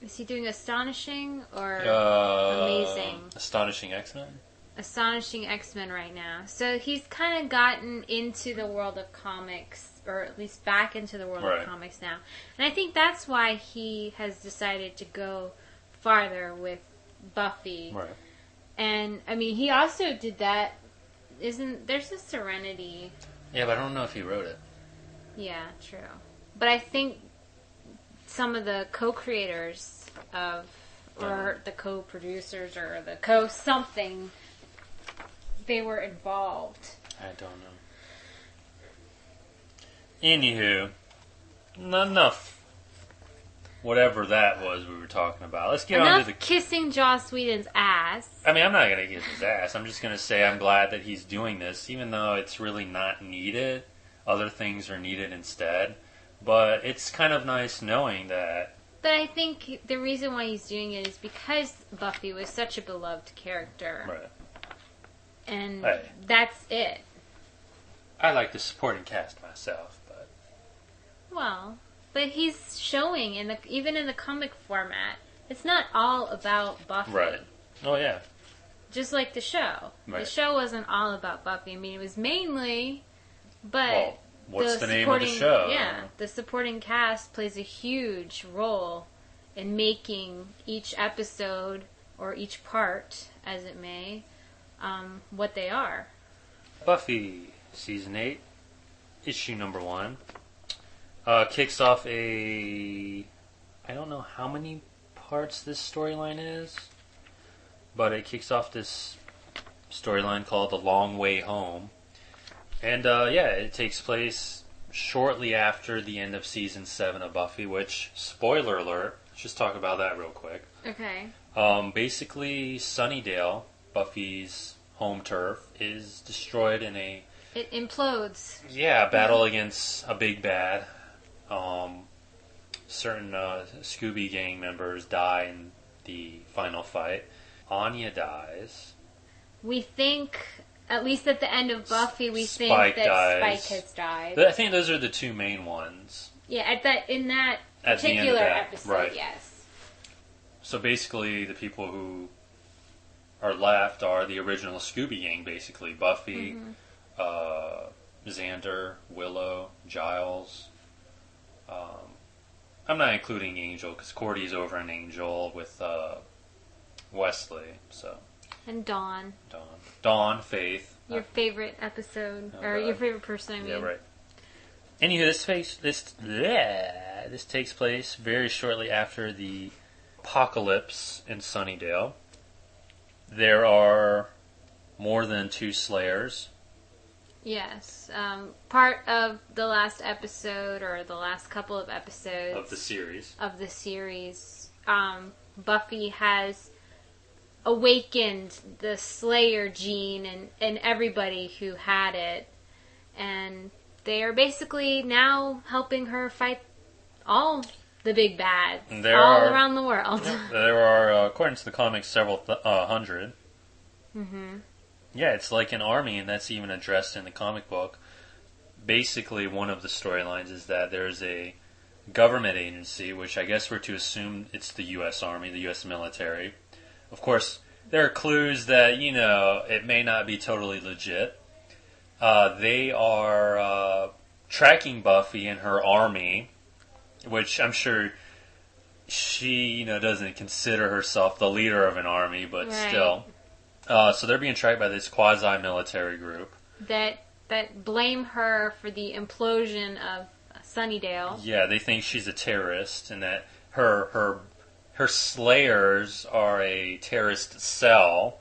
is he doing Astonishing or Amazing? Astonishing X-Men? Astonishing X-Men right now. So he's kind of gotten into the world of comics, or at least back into the world of comics now. And I think that's why he has decided to go farther with Buffy. Right. And, I mean, he also did that. There's a Serenity. Yeah, but I don't know if he wrote it. Yeah, true. But I think some of the co-creators or the co-producers, or the co-something, they were involved. I don't know. Anywho, not enough. Whatever that was we were talking about. Let's get on to the... kissing Joss Whedon's ass. I mean, I'm not going to kiss his ass. I'm just going to say I'm glad that he's doing this, even though it's really not needed. Other things are needed instead. But it's kind of nice knowing that... But I think the reason why he's doing it is because Buffy was such a beloved character. Right. And that's it. I like the supporting cast myself, but... Well... But he's showing, even in the comic format, It's not all about Buffy. Right. Oh, yeah. Just like the show. Right. The show wasn't all about Buffy. I mean, it was mainly, but... Well, what's the name of the show? Yeah, the supporting cast plays a huge role in making each episode, or each part, as it may, what they are. Buffy, Season 8, Issue number 1, kicks off I don't know how many parts this storyline is, but it kicks off this storyline called The Long Way Home. And, it takes place shortly after the end of Season 7 of Buffy, which, spoiler alert, let's just talk about that real quick. Okay. Basically, Sunnydale, Buffy's home turf, is destroyed in It implodes. Yeah, battle against a big bad. Certain Scooby Gang members die in the final fight. Anya dies. We think, at least at the end of Buffy, we think that dies. Spike has died. I think those are the two main ones. Yeah, in that at particular episode, right. Yes. So basically, the people who are left are the original Scooby Gang, basically. Buffy, Xander, Willow, Giles. I'm not including Angel, because Cordy's over in Angel with Wesley, so... And Dawn. Dawn, Faith. Your favorite episode, your favorite person, I mean. Yeah, right. Anywho, this takes place very shortly after the apocalypse in Sunnydale. There are more than 2 Slayers. Yes. Part of the last episode, or the last couple of episodes... Of the series. Buffy has awakened the Slayer gene and everybody who had it. And they are basically now helping her fight all the big bads around the world. There are, according to the comics, several hundred. Mm-hmm. Yeah, it's like an army, and that's even addressed in the comic book. Basically, one of the storylines is that there's a government agency, which I guess we're to assume it's the U.S. Army, the U.S. military. Of course, there are clues that, it may not be totally legit. They are tracking Buffy and her army, which I'm sure she, doesn't consider herself the leader of an army, but still. So they're being tracked by this quasi-military group. That blame her for the implosion of Sunnydale. Yeah, they think she's a terrorist, and that her slayers are a terrorist cell.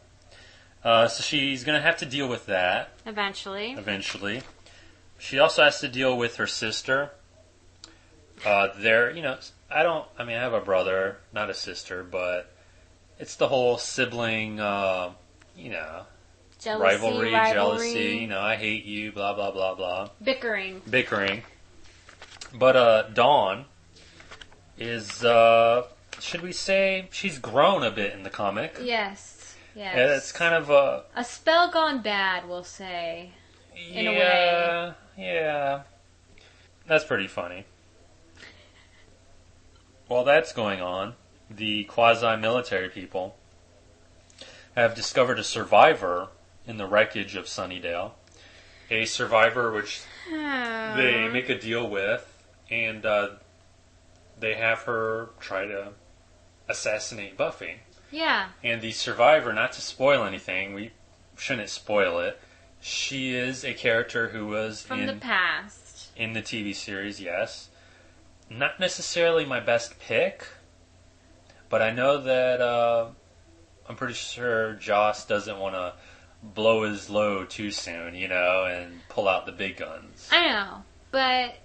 So she's going to have to deal with that. Eventually. She also has to deal with her sister. I have a brother, not a sister, but it's the whole sibling, rivalry, jealousy, I hate you, blah, blah, blah, blah. Bickering. But Dawn is, should we say, she's grown a bit in the comic. Yes. And it's kind of a spell gone bad, we'll say, in a way. Yeah. That's pretty funny. While that's going on, the quasi-military people have discovered a survivor in the wreckage of Sunnydale. A survivor which they make a deal with, and they have her try to assassinate Buffy. Yeah. And the survivor, not to spoil anything, we shouldn't spoil it, she is a character who was from the past. In the TV series, yes. Not necessarily my best pick, but I know that I'm pretty sure Joss doesn't want to blow his load too soon, and pull out the big guns. I know, but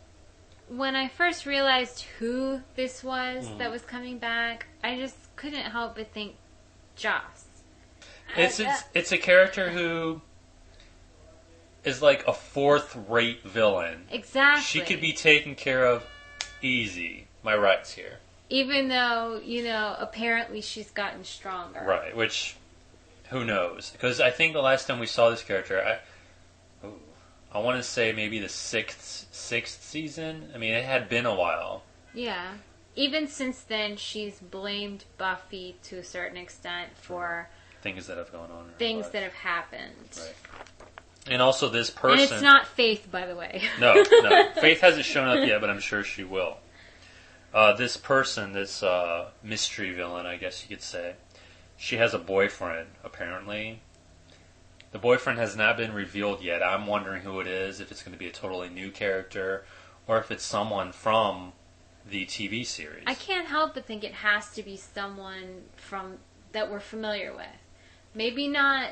when I first realized who this was that was coming back, I just couldn't help but think Joss. It's a character who is like a fourth-rate villain. Exactly. She could be taken care of easy. My rights here. Even though, apparently she's gotten stronger. Right, which, who knows? Because I think the last time we saw this character, I want to say maybe the sixth season. I mean, it had been a while. Yeah. even since then, she's blamed Buffy to a certain extent for things that have gone on. Things that have happened. Right. And also this person... And it's not Faith, by the way. No. Faith hasn't shown up yet, but I'm sure she will. This person, this mystery villain, I guess you could say, she has a boyfriend, apparently. The boyfriend has not been revealed yet. I'm wondering who it is, if it's going to be a totally new character, or if it's someone from the TV series. I can't help but think it has to be someone that we're familiar with. Maybe not,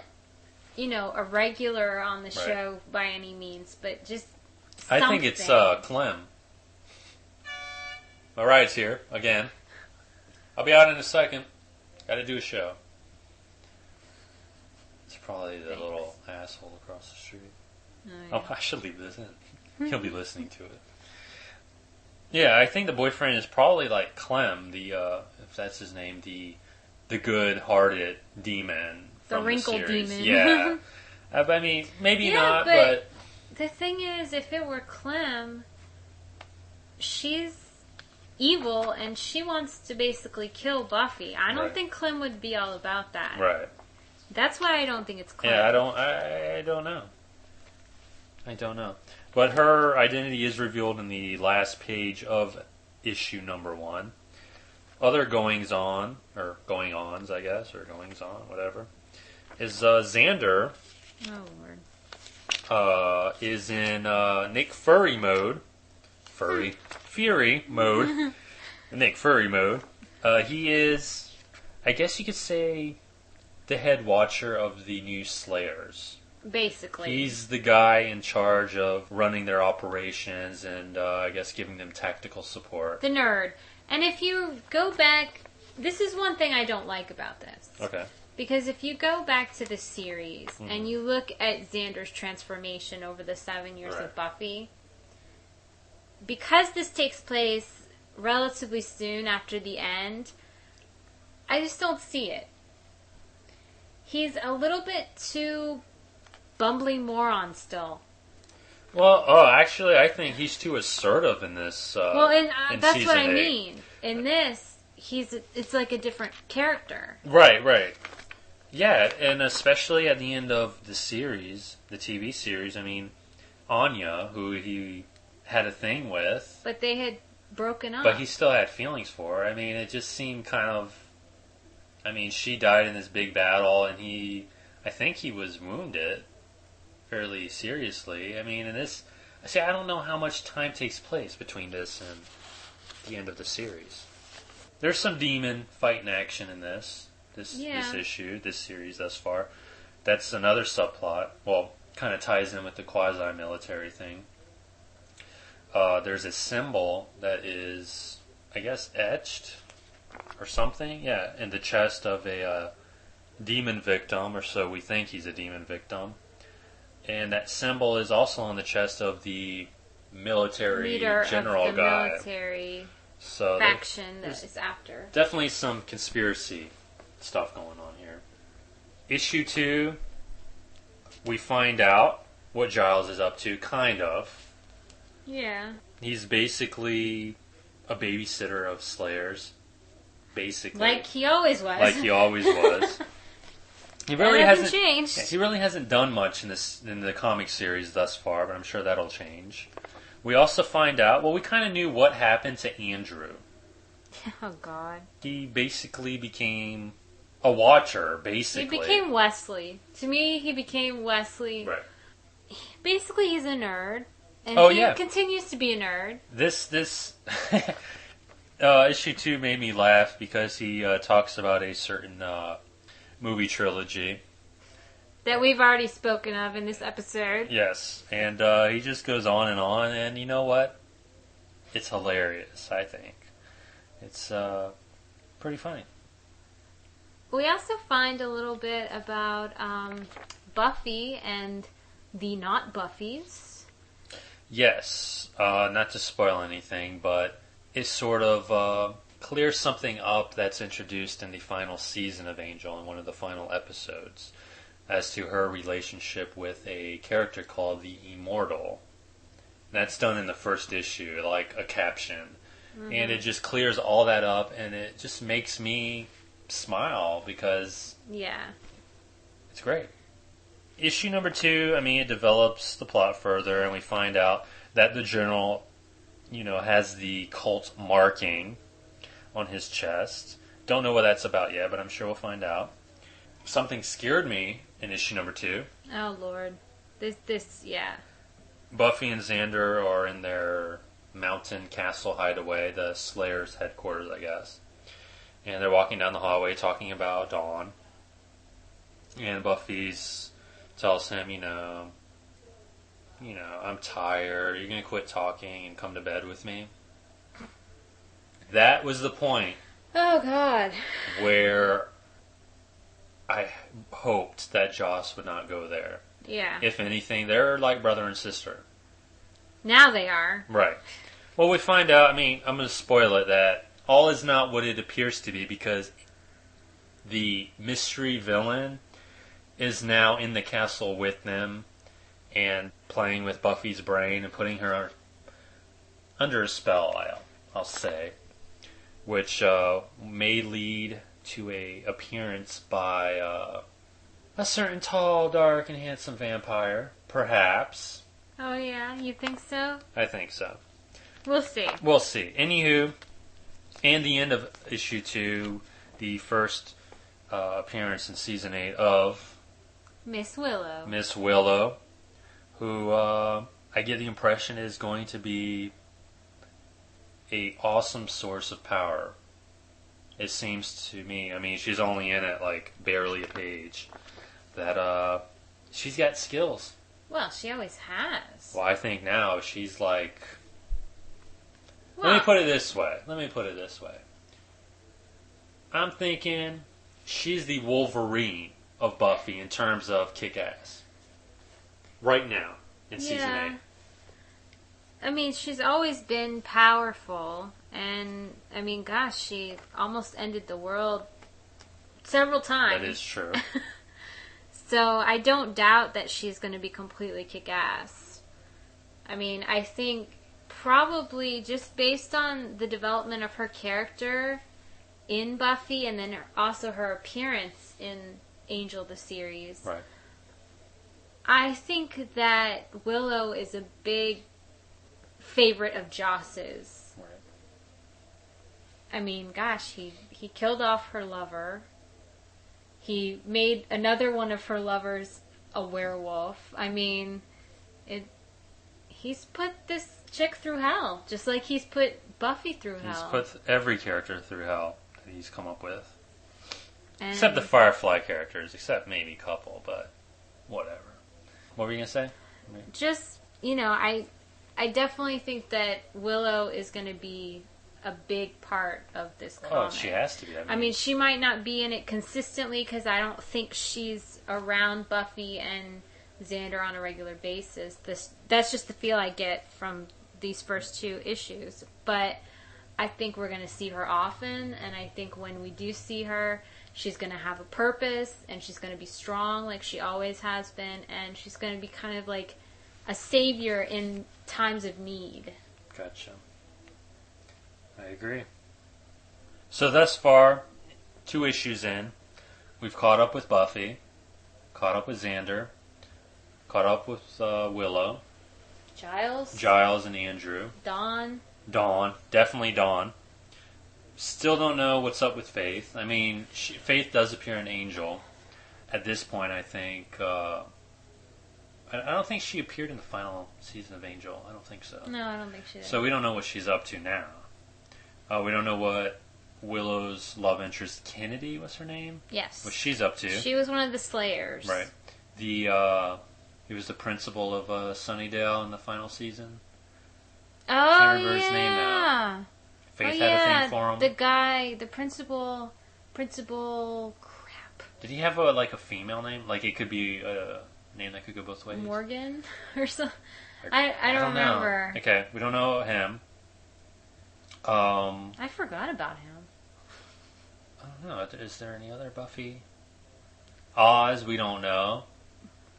a regular on the show by any means, but just something. I think it's Clem. My ride's here, again. I'll be out in a second. Gotta do a show. It's probably the little asshole across the street. Oh, I should leave this in. He'll be listening to it. Yeah, I think the boyfriend is probably like Clem, if that's his name, the good-hearted demon from the wrinkle series. Demon. Yeah. I mean, maybe not, but... The thing is, if it were Clem, she's evil, and she wants to basically kill Buffy. I don't think Clem would be all about that. Right. That's why I don't think it's Clem. Yeah, I don't know. I don't know. But her identity is revealed in the last page of issue number 1. Other goings-on, or going-ons, I guess, or goings-on, whatever, is Xander is in Nick Fury mode. Fury mode. Nick Fury mode. He is, I guess you could say, the head watcher of the new Slayers. Basically. He's the guy in charge of running their operations and, I guess, giving them tactical support. The nerd. And if you go back, this is one thing I don't like about this. Okay. Because if you go back to the series and you look at Xander's transformation over the 7 years of Buffy, because this takes place relatively soon after the end, I just don't see it. He's a little bit too bumbling moron still. Well, actually, I think he's too assertive in this. That's what I mean. In this, it's like a different character. Right. Yeah, and especially at the end of the series, the TV series, I mean, Anya, who he had a thing with. But they had broken up. But he still had feelings for her. I mean, it just seemed kind of... I mean, she died in this big battle, and I think he was wounded fairly seriously. I mean, I don't know how much time takes place between this and the end of the series. There's some demon fighting action in this issue, this series thus far. That's another subplot. Well, kind of ties in with the quasi-military thing. There's a symbol that is, I guess, etched or something, in the chest of a demon victim, or so we think he's a demon victim. And that symbol is also on the chest of the military leader general of the guy. Military so faction that is after. Definitely some conspiracy stuff going on here. Issue 2, we find out what Giles is up to, kind of. Yeah. He's basically a babysitter of Slayers. Basically. Like he always was. He really hasn't changed. Yeah, he really hasn't done much in the comic series thus far, but I'm sure that'll change. We also find out, we kind of knew what happened to Andrew. Oh, God. He basically became a watcher, basically. He became Wesley. To me, he became Wesley. Right. Basically, he's a nerd. And he continues to be a nerd. This issue 2 made me laugh because he talks about a certain movie trilogy that we've already spoken of in this episode. Yes, and he just goes on, and you know what? It's hilarious, I think. It's pretty funny. We also find a little bit about Buffy and the not Buffys. Yes, not to spoil anything, but it sort of clears something up that's introduced in the final season of Angel in one of the final episodes as to her relationship with a character called the Immortal. That's done in the first issue, like a caption. and it just clears all that up, and it just makes me smile because it's great. Issue number 2, I mean, it develops the plot further, and we find out that the General, has the cult marking on his chest. Don't know what that's about yet, but I'm sure we'll find out. Something scared me in issue number 2. Oh, Lord. Yeah. Buffy and Xander are in their mountain castle hideaway, the Slayer's headquarters, I guess. And they're walking down the hallway talking about Dawn. And Buffy tells him, I'm tired. You're going to quit talking and come to bed with me? That was the point. Oh, God. Where I hoped that Joss would not go there. Yeah. If anything, they're like brother and sister. Now they are. Right. Well, we find out, I'm going to spoil it, that all is not what it appears to be, because the mystery villain is now in the castle with them and playing with Buffy's brain and putting her under a spell, I'll say, which may lead to a appearance by a certain tall, dark, and handsome vampire, perhaps. Oh, yeah? You think so? I think so. We'll see. We'll see. Anywho, and the end of issue 2, the first appearance in season 8 of Miss Willow. Miss Willow, who I get the impression is going to be a awesome source of power. It seems to me. She's only in it like barely a page. That she's got skills. Well, she always has. Well, I think now she's like... Let me put it this way. I'm thinking she's the Wolverine of Buffy in terms of kick-ass. Right now, in season 8. She's always been powerful. And, gosh, she almost ended the world several times. That is true. So I don't doubt that she's going to be completely kick-ass. I think probably just based on the development of her character in Buffy and then also her appearance in Angel the series. Right. I think that Willow is a big favorite of Joss's. Right. Gosh, he killed off her lover. He made another one of her lovers a werewolf. He's put this chick through hell, just like he's put Buffy through hell. He's put every character through hell that he's come up with. Except the Firefly characters, except maybe a couple, but whatever. What were you going to say? Just, I definitely think that Willow is going to be a big part of this comic. Oh, she has to be. She might not be in it consistently because I don't think she's around Buffy and Xander on a regular basis. That's just the feel I get from these first 2 issues. But I think we're going to see her often, and I think when we do see her, she's going to have a purpose, and she's going to be strong like she always has been, and she's going to be kind of like a savior in times of need. Gotcha. I agree. So thus far, 2 issues in, we've caught up with Buffy, caught up with Xander, caught up with Willow, Giles and Andrew, Dawn, definitely Dawn. Still don't know what's up with Faith. Faith does appear in Angel. At this point, I think... I don't think she appeared in the final season of Angel. I don't think so. No, I don't think she did. So we don't know what she's up to now. We don't know what Willow's love interest, Kennedy, what's her name? Yes. What she's up to. She was one of the Slayers. Right. He was the principal of Sunnydale in the final season. Oh, I can't remember his name now. Faith had a thing for him. The guy, the principal, crap. Did he have a female name? Like it could be a name that could go both ways? Morgan or something? I don't remember. Know. Okay, we don't know him. I forgot about him. I don't know. Is there any other Buffy? Oz, we don't know.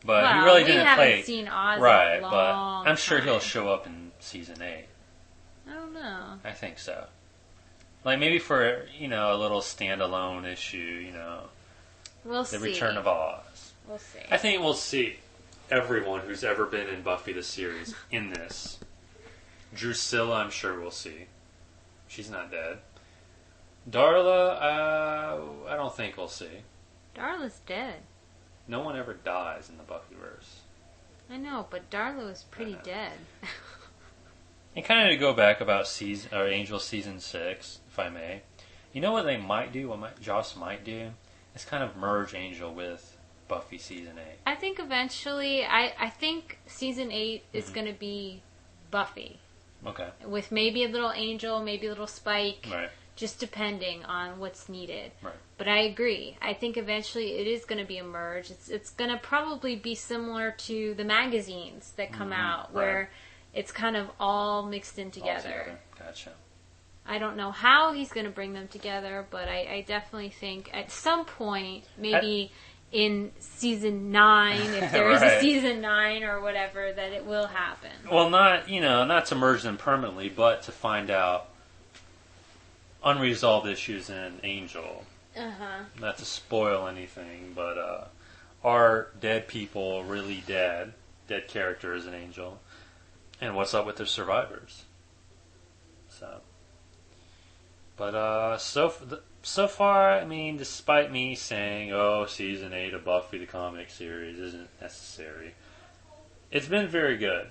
But he really didn't play. We haven't seen Oz right, in a long but I'm sure time. he'll show up in season 8. I don't know. I think so. Like, maybe for, a little standalone issue, We'll see. The Return of Oz. We'll see. I think we'll see everyone who's ever been in Buffy the series in this. Drusilla, I'm sure we'll see. She's not dead. Darla, I don't think we'll see. Darla's dead. No one ever dies in the Buffyverse. I know, but Darla was pretty dead. And kind of to go back about Angel season 6, if I may. You know what they might do? Joss might do? Is kind of merge Angel with Buffy season 8. I think eventually, I think season 8 is going to be Buffy. Okay. With maybe a little Angel, maybe a little Spike. Right. Just depending on what's needed. Right. But I agree. I think eventually it is going to be a merge. It's going to probably be similar to the magazines that come out, where it's kind of all mixed in together. Gotcha. I don't know how he's going to bring them together, but I definitely think at some point, maybe in season 9, if there is a season 9 or whatever, that it will happen. Well, not to merge them permanently, but to find out unresolved issues in Angel. Not to spoil anything, but are dead people really dead? Dead characters in Angel? And what's up with the survivors? So, but so far, I mean, despite me saying, season 8 of Buffy the comic series isn't necessary, it's been very good.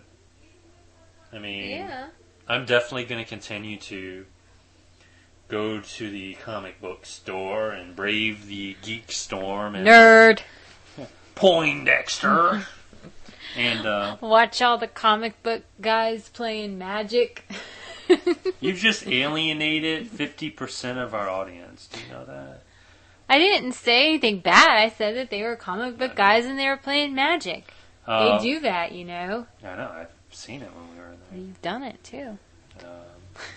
I mean, I'm definitely going to continue to go to the comic book store and brave the geek storm and nerd Poindexter and watch all the comic book guys playing Magic. You've just alienated 50% of our audience. Do you know that? I didn't say anything bad. I said that they were comic book guys and they were playing Magic. They do that, I know. I've seen it when we were there. You've done it too.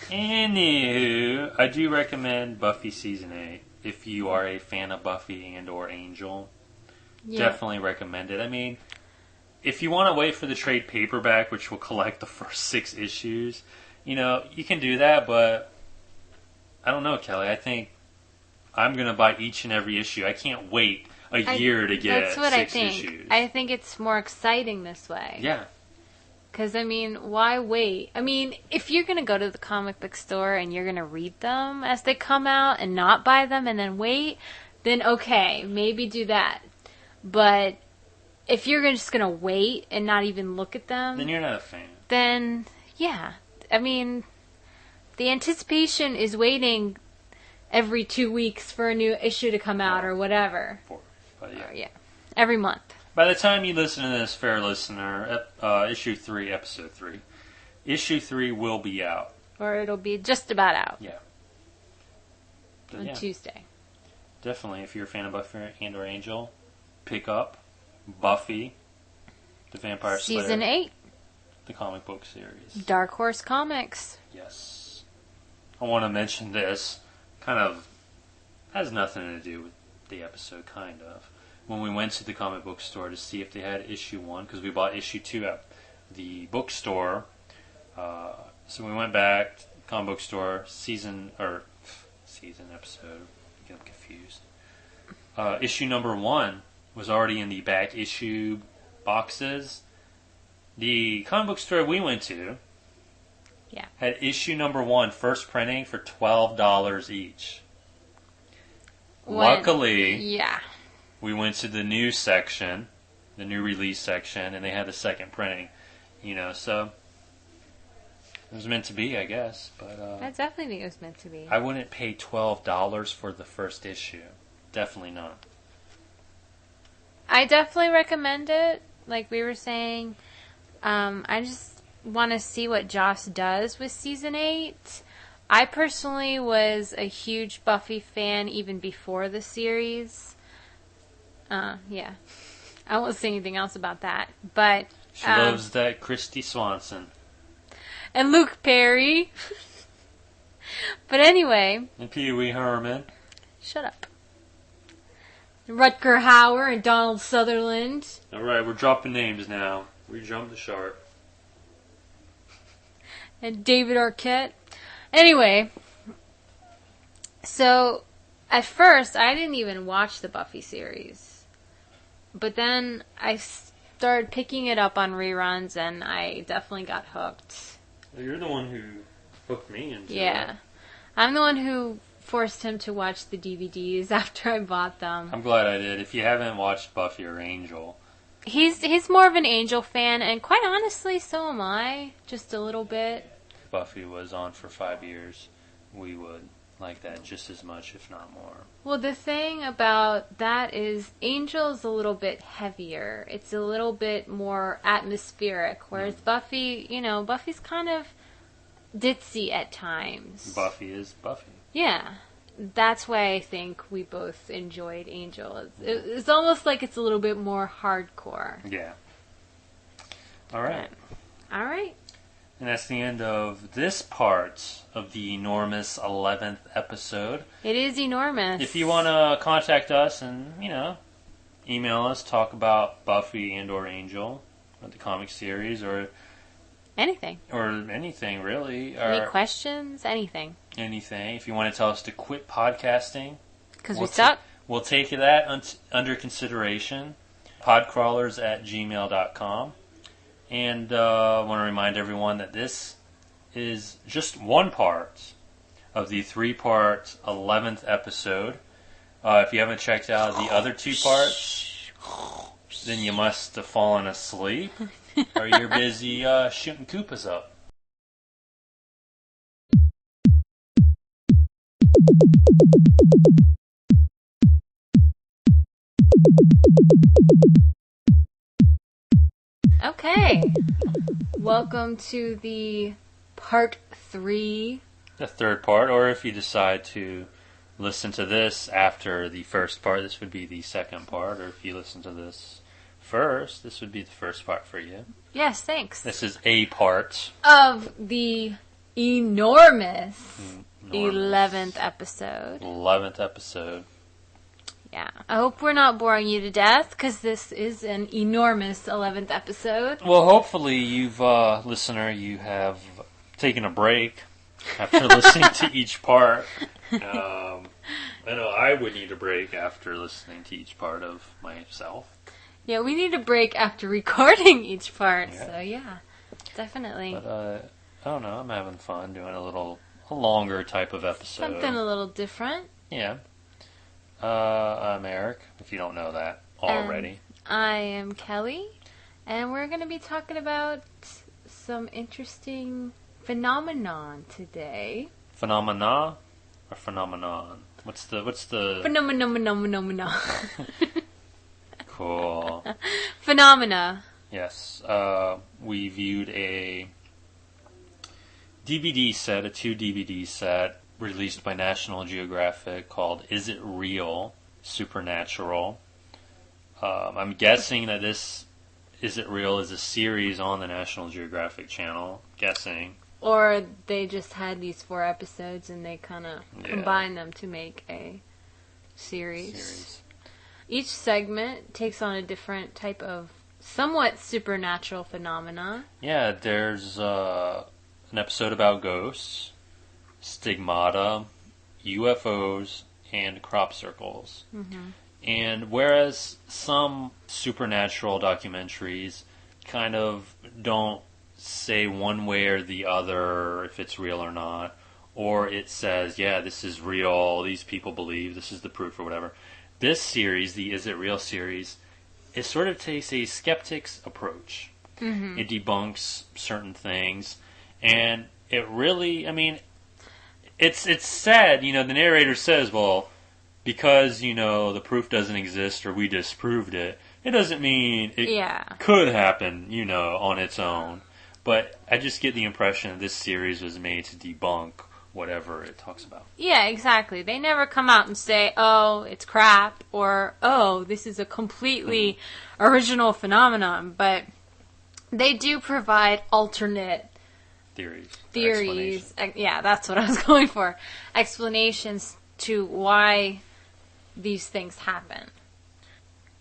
Anywho, I do recommend Buffy Season 8 if you are a fan of Buffy and or Angel. Definitely recommend it. I mean, if you want to wait for the trade paperback, which will collect the first 6 issues, you can do that, but I don't know, Kelly. I think I'm going to buy each and every issue. I can't wait a year to get 6 issues. That's what I think. I think it's more exciting this way. Yeah. Because, I mean, why wait? I mean, if you're going to go to the comic book store and you're going to read them as they come out and not buy them and then wait, then okay, maybe do that. But if you're just going to wait and not even look at them... then you're not a fan. Then, yeah. I mean, the anticipation is waiting every 2 weeks for a new issue to come out or whatever. 4, but yeah. Every month. By the time you listen to this, fair listener, issue 3, episode 3, issue 3 will be out. Or it'll be just about out. Yeah. On Tuesday. Definitely, if you're a fan of Buffy and or Angel, pick up Buffy The Vampire Slayer. Season 8. The comic book series. Dark Horse Comics. Yes. I want to mention this. Kind of has nothing to do with the episode, kind of. When we went to the comic book store to see if they had issue 1, because we bought issue 2 at the bookstore. So we went back to the comic book store, season episode, I get confused. Issue number 1 was already in the back issue boxes. The comic book store we went to had issue number 1 first printing for $12 each. Luckily, we went to the new section, the new release section, and they had the second printing. So it was meant to be, I guess. But I definitely think it was meant to be. I wouldn't pay $12 for the first issue. Definitely not. I definitely recommend it. Like we were saying, I just want to see what Joss does with season 8. I personally was a huge Buffy fan even before the series. I won't say anything else about that. But she loves that Christy Swanson. And Luke Perry. But anyway. And Pee Wee Herman. Shut up. Rutger Hauer and Donald Sutherland. Alright, we're dropping names now. We jumped the shark. And David Arquette. Anyway, so at first I didn't even watch the Buffy series. But then I started picking it up on reruns and I definitely got hooked. Well, you're the one who hooked me into it. Yeah. I'm the one who forced him to watch the DVDs after I bought them. I'm glad I did. If you haven't watched Buffy or Angel... He's more of an Angel fan, and quite honestly, so am I. Just a little bit. If Buffy was on for 5 years, we would like that just as much, if not more. Well, the thing about that is Angel's a little bit heavier. It's a little bit more atmospheric, whereas Buffy, Buffy's kind of ditzy at times. Buffy is Buffy. Yeah. That's why I think we both enjoyed Angel. It's almost like it's a little bit more hardcore. Yeah. All right. All right. And that's the end of this part of the enormous 11th episode. It is enormous. If you want to contact us and, email us, talk about Buffy and or Angel, or the comic series, or... Anything. Or anything, really. Any questions? Anything. Anything. If you want to tell us to quit podcasting. Because we suck. We'll take that under consideration. Podcrawlers@gmail.com. And I want to remind everyone that this is just one part of the 3-part 11th episode. If you haven't checked out the other 2 parts, then you must have fallen asleep. Or you're busy shooting Koopas up. Okay. Welcome to the part 3. The 3rd part, or if you decide to listen to this after the first part, this would be the 2nd part, or if you listen to this first, this would be the first part for you. Yes, thanks. This is a part of the enormous 11th episode. 11th episode. Yeah. I hope we're not boring you to death, because this is an enormous 11th episode. Well, hopefully you've, listener, you have taken a break after listening to each part. I know I would need a break after listening to each part of myself. Yeah, we need a break after recording each part, so yeah, definitely. But, I don't know, I'm having fun doing a longer type of episode. Something a little different. Yeah. I'm Eric, if you don't know that already. I am Kelly, and we're going to be talking about some interesting phenomenon today. Phenomena or phenomenon? What's the... Phenomenon. Cool. Phenomena. Yes. We viewed a DVD set, a 2 DVD set, released by National Geographic called Is It Real? Supernatural. I'm guessing that this Is It Real is a series on the National Geographic channel. Guessing. Or they just had these 4 episodes and they kind of combined them to make a series. Each segment takes on a different type of somewhat supernatural phenomena. Yeah, there's an episode about ghosts, stigmata, UFOs, and crop circles. Mm-hmm. And whereas some supernatural documentaries kind of don't say one way or the other if it's real or not, or it says, yeah, this is real, these people believe, this is the proof or whatever. This series, the Is It Real series, it sort of takes a skeptic's approach. Mm-hmm. It debunks certain things, and it really, it's sad, the narrator says, well, because, the proof doesn't exist or we disproved it, it doesn't mean it could happen, on its own. But I just get the impression that this series was made to debunk whatever it talks about. Yeah, exactly. They never come out and say, oh, it's crap, or, oh, this is a completely original phenomenon. But they do provide alternate theories. Yeah, that's what I was going for. Explanations to why these things happen.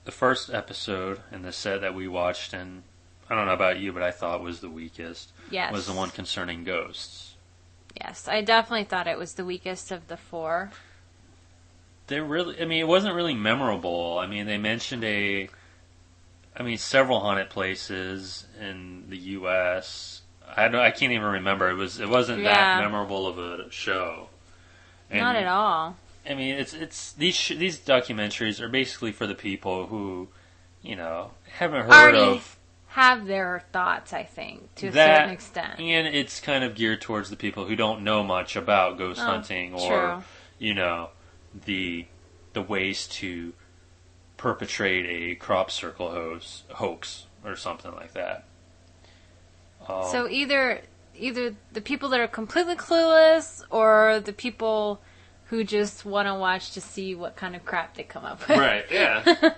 The first episode in the set that we watched, and I don't know about you, but I thought was the weakest. Yes. Was the one concerning ghosts. Yes, I definitely thought it was the weakest of the four. It wasn't really memorable. I mean, they mentioned several haunted places in the U.S. I can't even remember. It wasn't that memorable of a show. And, not at all. I mean, it's these documentaries are basically for the people who, haven't heard of. Have their thoughts, I think, to a certain extent. And it's kind of geared towards the people who don't know much about ghost hunting or, the ways to perpetrate a crop circle hoax or something like that. So either the people that are completely clueless or the people who just want to watch to see what kind of crap they come up with. Right, yeah.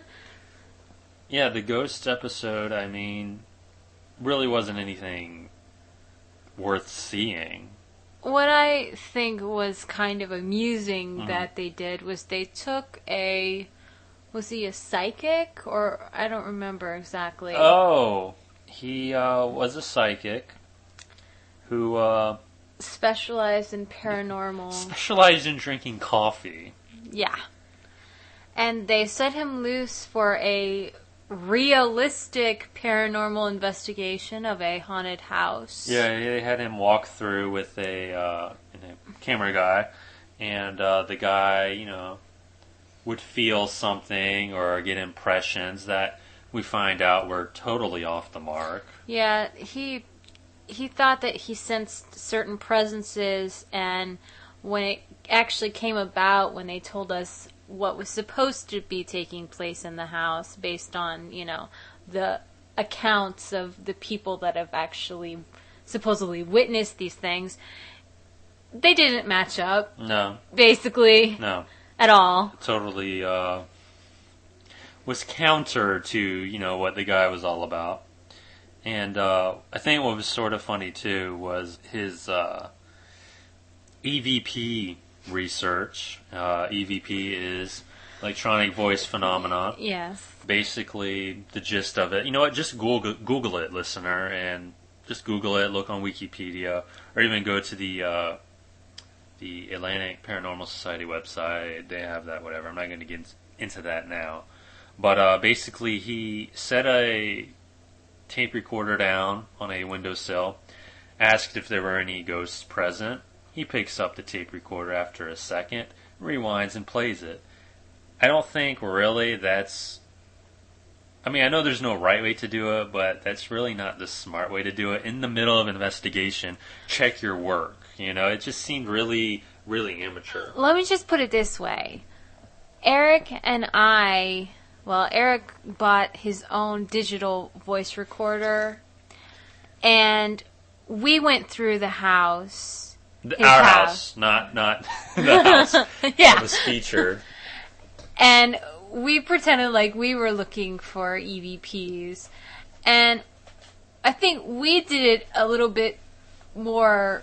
Yeah, the ghost episode, really wasn't anything worth seeing. What I think was kind of amusing that they did was they took was he a psychic? Or I don't remember exactly. Oh, he was a psychic who specialized in paranormal. Specialized in drinking coffee. Yeah. And they set him loose for a realistic paranormal investigation of a haunted house. Yeah, they had him walk through with a camera guy, and the guy, would feel something or get impressions that we find out were totally off the mark. Yeah, he thought that he sensed certain presences, and when it actually came about, when they told us what was supposed to be taking place in the house based on, the accounts of the people that have actually supposedly witnessed these things, they didn't match up. No. Basically. No. At all. Totally was counter to, what the guy was all about. And I think what was sort of funny, too, was his EVP research. EVP is electronic voice phenomenon. Yes. Basically, the gist of it. You know what? Just Google it, listener, and just Google it. Look on Wikipedia, or even go to the Atlantic Paranormal Society website. They have that. Whatever. I'm not going to get into that now. But basically, he set a tape recorder down on a windowsill, asked if there were any ghosts present. He picks up the tape recorder after a second, rewinds, and plays it. I don't think really that's... I know there's no right way to do it, but that's really not the smart way to do it. In the middle of an investigation, check your work. It just seemed really, really immature. Let me just put it this way. Eric bought his own digital voice recorder, and we went through the house... Our house, not the house yeah. that was featured. And we pretended like we were looking for EVPs. And I think we did it a little bit more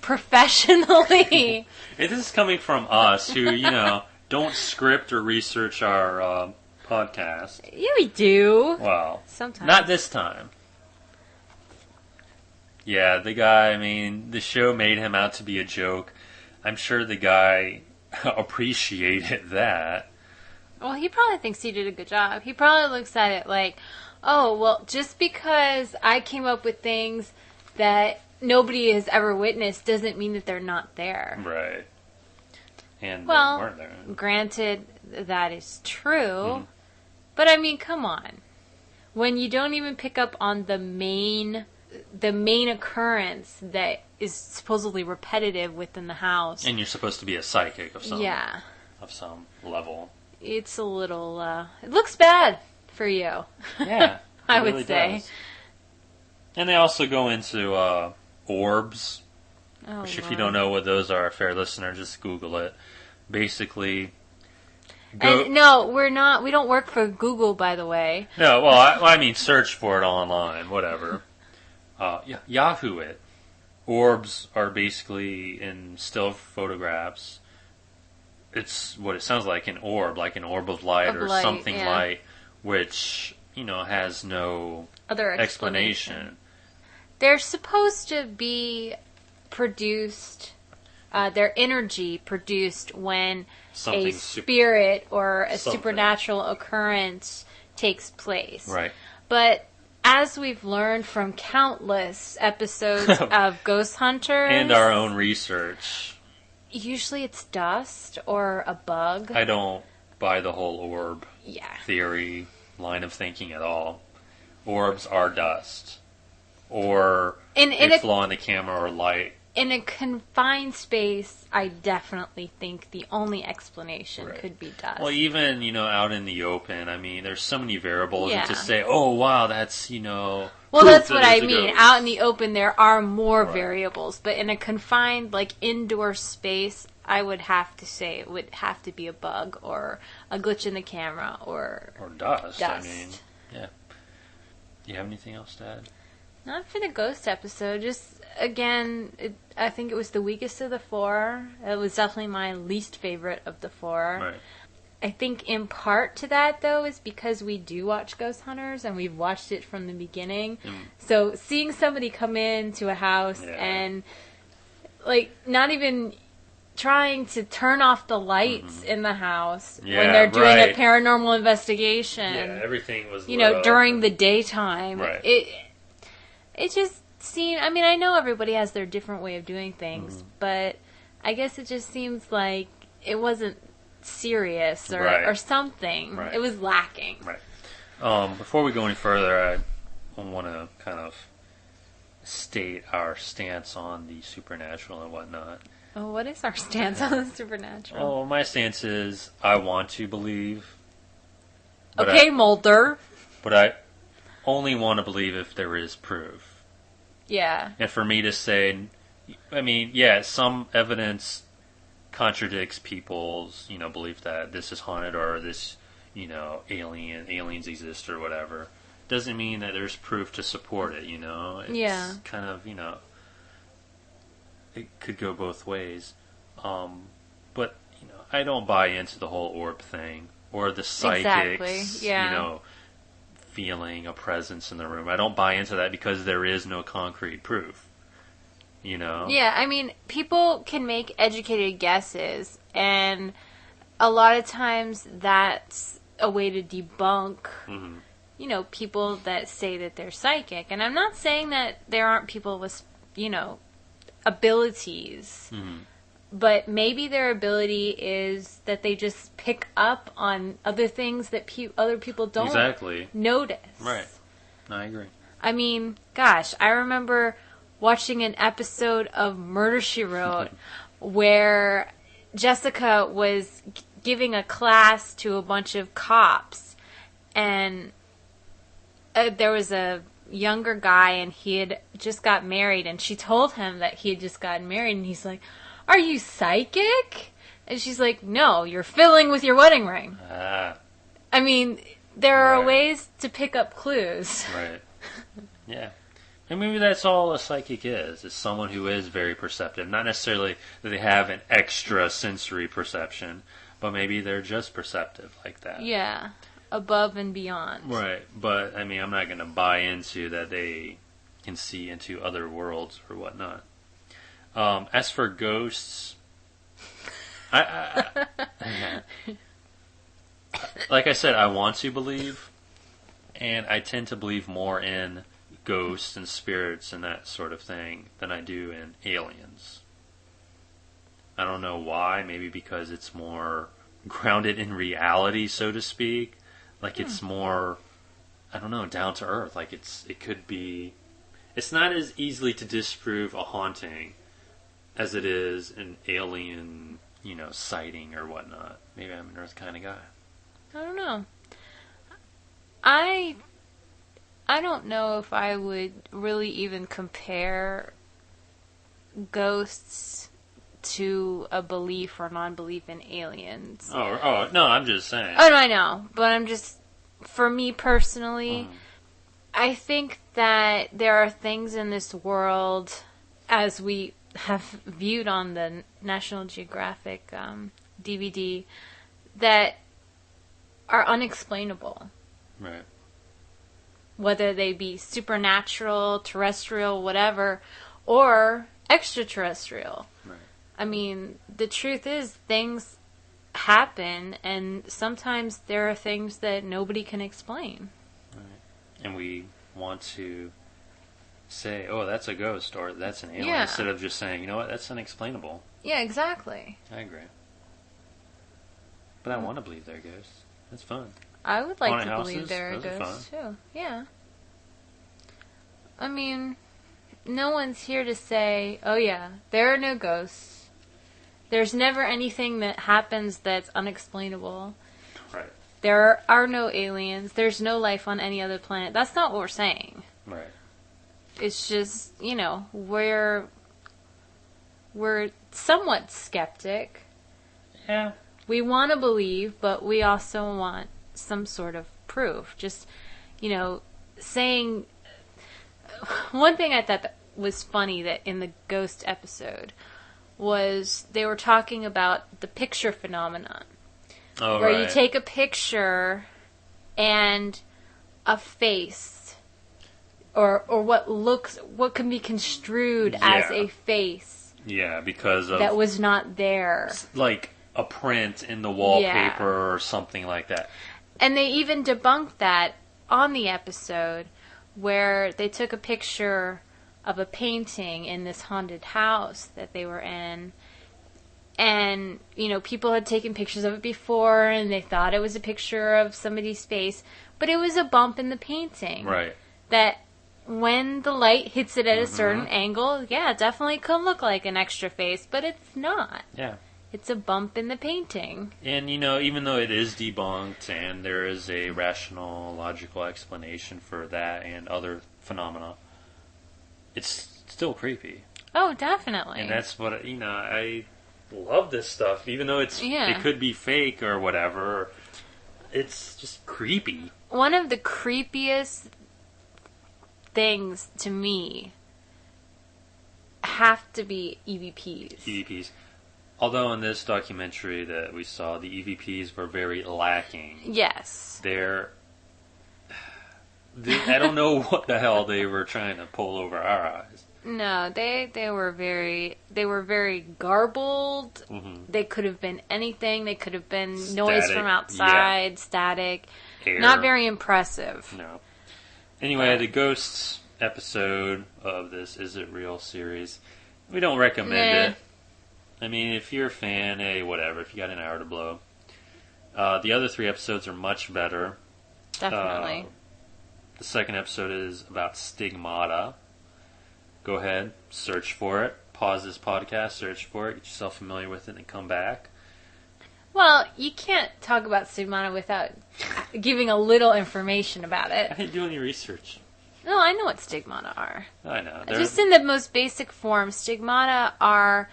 professionally. This is coming from us who, don't script or research our podcast. Yeah, we do. Well, sometimes. Not this time. Yeah, the guy, the show made him out to be a joke. I'm sure the guy appreciated that. Well, he probably thinks he did a good job. He probably looks at it like, oh, well, just because I came up with things that nobody has ever witnessed doesn't mean that they're not there. Right. And they weren't there. Granted, that is true. But, come on. When you don't even pick up on the main occurrence that is supposedly repetitive within the house. And you're supposed to be a psychic of some level. It's a little, it looks bad for you. Yeah. I would say. Does. And they also go into orbs, which if you don't know what those are, fair listener, just Google it. Basically... no, we're not. We don't work for Google, by the way. No, well, search for it online, whatever. Yahoo it. Orbs are basically in still photographs. It's what it sounds like, an orb of light or something light, which has no other explanation. They're supposed to be produced, their energy produced when a spirit or a supernatural occurrence takes place. Right. But as we've learned from countless episodes of Ghost Hunters... and our own research... usually it's dust or a bug. I don't buy the whole orb theory line of thinking at all. Orbs are dust. Or a flaw in the camera or light. In a confined space, I definitely think the only explanation could be dust. Well, even, out in the open, I mean, there's so many variables to say, oh, wow, that's, Well, that's what I mean. Out in the open, there are more variables. But in a confined, indoor space, I would have to say it would have to be a bug or a glitch in the camera or dust. I mean, yeah. Do you have anything else to add? Not for the ghost episode. Just, again, I think it was the weakest of the four. It was definitely my least favorite of the four. Right. I think in part to that, though, is because we do watch Ghost Hunters and we've watched it from the beginning. So seeing somebody come into a house and, not even trying to turn off the lights in the house when they're doing a paranormal investigation. Yeah, everything was during the daytime. Right. It just seemed... I mean, I know everybody has their different way of doing things, but I guess it just seems like it wasn't serious or something. Right. It was lacking. Right. Before we go any further, I want to kind of state our stance on the supernatural and whatnot. Oh, what is our stance on the supernatural? Oh, my stance is I want to believe. Okay, Mulder. But I only want to believe if there is proof. Yeah. And for me to say, I mean, some evidence contradicts people's, belief that this is haunted or this, aliens exist or whatever. Doesn't mean that there's proof to support it, It's kind of, it could go both ways. But, I don't buy into the whole orb thing or the psychics, feeling a presence in the room. I don't buy into that because there is no concrete proof. Yeah, I mean, people can make educated guesses, and a lot of times that's a way to debunk, people that say that they're psychic. And I'm not saying that there aren't people with, abilities. But maybe their ability is that they just pick up on other things that other people don't notice. Right. I agree. I mean, gosh, I remember watching an episode of Murder, She Wrote where Jessica was giving a class to a bunch of cops. And there was a younger guy and he had just got married. And she told him that he had just gotten married. And he's like... Are you psychic? And she's like, no, you're fiddling with your wedding ring. I mean, there are ways to pick up clues. Right. Yeah. And maybe that's all a psychic is someone who is very perceptive. Not necessarily that they have an extra sensory perception, but maybe they're just perceptive like that. Yeah. Above and beyond. Right. But, I mean, I'm not going to buy into that they can see into other worlds or whatnot. As for ghosts, I like I said, I want to believe, and I tend to believe more in ghosts and spirits and that sort of thing than I do in aliens. I don't know why, maybe because it's more grounded in reality, so to speak. Like it's more, I don't know, down to earth. Like it could be, it's not as easily to disprove a haunting as it is an alien, sighting or whatnot. Maybe I'm an Earth kind of guy. I don't know. I don't know if I would really even compare ghosts to a belief or non-belief in aliens. Oh, no, I'm just saying. Oh, no, I know. But I'm just, for me personally, I think that there are things in this world, as we have viewed on the National Geographic DVD, that are unexplainable. Right. whether they be supernatural, terrestrial, whatever, or extraterrestrial. Right. I mean, the truth is things happen, and sometimes there are things that nobody can explain. Right. And we want to say, oh, that's a ghost, or that's an alien, Yeah. instead of just saying, you know what, that's unexplainable. Yeah, exactly. I agree. But I want to believe they're ghosts. That's fun. I would like Haunted to believe houses, there are those are ghosts, too. Yeah. I mean, no one's here to say, oh yeah, there are no ghosts. There's never anything that happens that's unexplainable. Right. There are no aliens. There's no life on any other planet. That's not what we're saying. Right. It's just, you know, we're somewhat skeptic. Yeah. We want to believe, but we also want some sort of proof. Just, you know, saying... One thing I thought that was funny that in the ghost episode was they were talking about the picture phenomenon. Oh, where right. you take a picture and a face or what can be construed as a face. Yeah, because of... that was not there. Like a print in the wallpaper or something like that. And they even debunked that on the episode where they took a picture of a painting in this haunted house that they were in. And, you know, people had taken pictures of it before and they thought it was a picture of somebody's face. But it was a bump in the painting. Right. That when the light hits it at a certain angle, yeah, it definitely could look like an extra face, but it's not. Yeah. It's a bump in the painting. And, you know, even though it is debunked and there is a rational, logical explanation for that and other phenomena, it's still creepy. Oh, definitely. And that's what, you know, I love this stuff. Even though it could be fake or whatever, it's just creepy. One of the creepiest things to me have to be EVPs. EVPs. Although in this documentary that we saw, the EVPs were very lacking. Yes. I don't know what the hell they were trying to pull over our eyes. No, they were very garbled. Mm-hmm. They could have been anything. They could have been static, noise from outside, static. Air. Not very impressive. No. Anyway, the Ghosts episode of this Is It Real series, we don't recommend it. I mean, if you're a fan, hey, whatever, if you got an hour to blow. The other 3 episodes are much better. Definitely. The second episode is about stigmata. Go ahead, search for it. Pause this podcast, search for it, get yourself familiar with it, and come back. Well, you can't talk about stigmata without giving a little information about it. I didn't do any research. No, I know what stigmata are. I know. Just in the most basic form, stigmata are...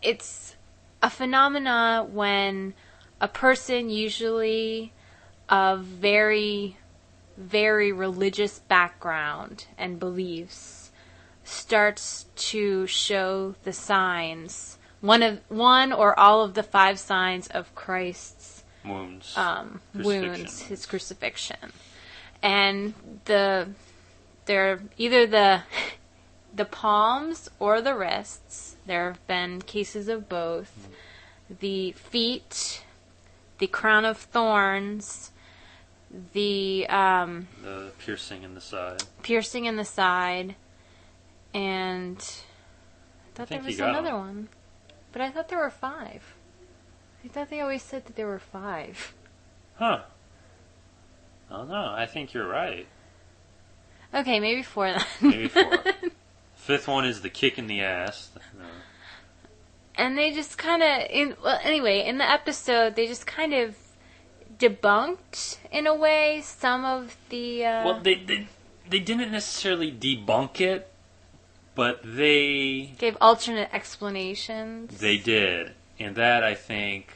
It's a phenomena when a person, usually of very, very religious background and beliefs, starts to show the signs, one or all of the 5 signs of Christ's wounds, his crucifixion, and they're either the palms or the wrists. There have been cases of both. The feet, the crown of thorns, the piercing in the side. Piercing in the side. And I thought there was another one. But I thought there were 5. I thought they always said that there were 5. Huh. I don't know. I think you're right. Okay, maybe 4 then. Maybe 4. 5th one is the kick in the ass. No. And they just kind of... in the episode, they just kind of debunked, in a way, some of the... Well, they didn't necessarily debunk it, but they... gave alternate explanations. They did. And that, I think,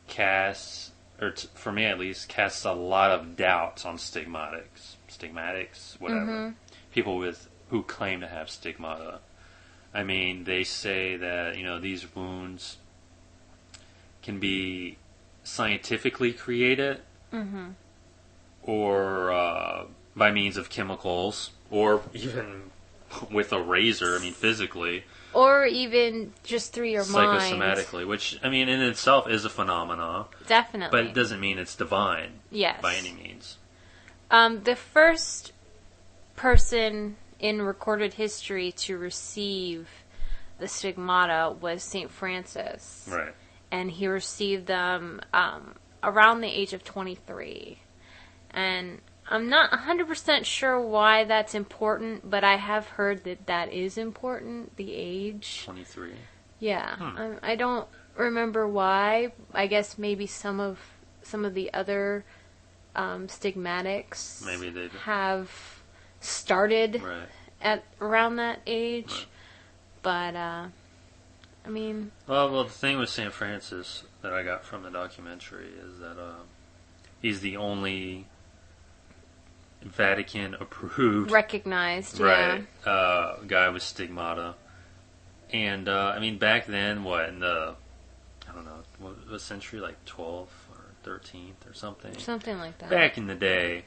casts, for me at least, casts a lot of doubts on stigmatics, whatever. Mm-hmm. People who claim to have stigmata. I mean, they say that, you know, these wounds can be scientifically created. Mm-hmm. or by means of chemicals, or even with a razor, I mean, physically. Or even just through your mind. Psychosomatically, which, I mean, in itself is a phenomenon. Definitely. But it doesn't mean it's divine. Yes. By any means. The first person in recorded history to receive the stigmata was St. Francis. Right. And he received them around the age of 23. And I'm not 100% sure why that's important, but I have heard that that is important, the age. 23. Yeah. I don't remember why. I guess maybe some of the other stigmatics maybe they have started right. at around that age. Right. But, I mean... Well, the thing with St. Francis that I got from the documentary is that he's the only Vatican-approved... recognized, right, guy with stigmata. And, I mean, back then, in the... I don't know, what century? Like 12th or 13th or something? Something like that. Back in the day...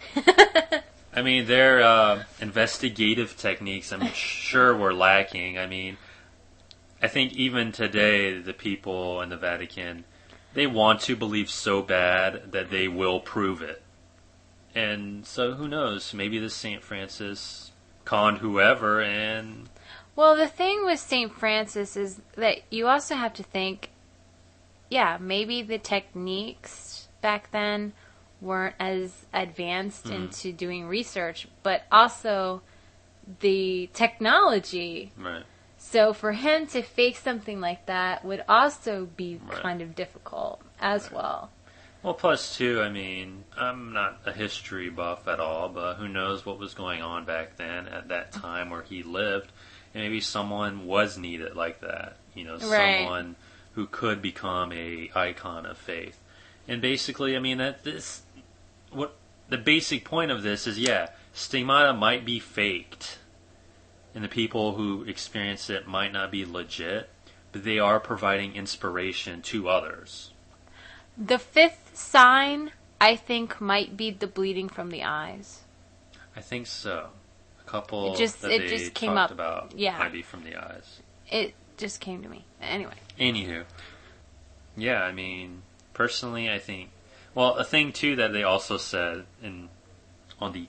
I mean, their investigative techniques, I'm sure, were lacking. I mean, I think even today, the people in the Vatican, they want to believe so bad that they will prove it. And so, who knows? Maybe this St. Francis conned whoever and... Well, the thing with St. Francis is that you also have to think, yeah, maybe the techniques back then weren't as advanced into doing research, but also the technology. Right. So for him to fake something like that would also be kind of difficult as well. Well, plus, too, I mean, I'm not a history buff at all, but who knows what was going on back then at that time where he lived. And maybe someone was needed like that. You know, someone who could become a icon of faith. And basically, I mean, what the basic point of this is, yeah, stigmata might be faked, and the people who experience it might not be legit, but they are providing inspiration to others. The fifth sign, I think, might be the bleeding from the eyes. I think so. A couple it just came talked up about might be from the eyes. It just came to me. Anyway. Anywho. Yeah, I mean, personally, I think... Well, a thing, too, that they also said on the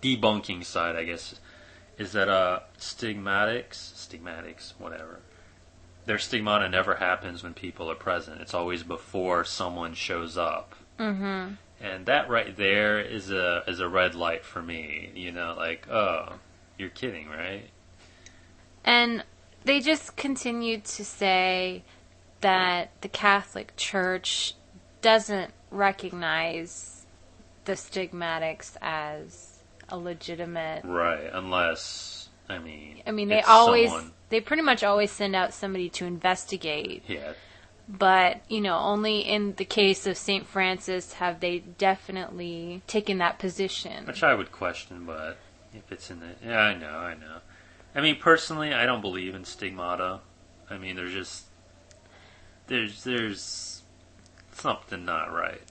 debunking side, I guess, is that stigmatics, whatever, their stigmata never happens when people are present. It's always before someone shows up. Mm-hmm. And that right there is a red light for me. You know, like, oh, you're kidding, right? And they just continued to say that the Catholic Church doesn't recognize the stigmatics as a legitimate... Right, unless, I mean they pretty much always send out somebody to investigate. Yeah. But, only in the case of St. Francis have they definitely taken that position. Which I would question, but if it's in the... Yeah, I know. I mean, personally, I don't believe in stigmata. I mean, there's something not right.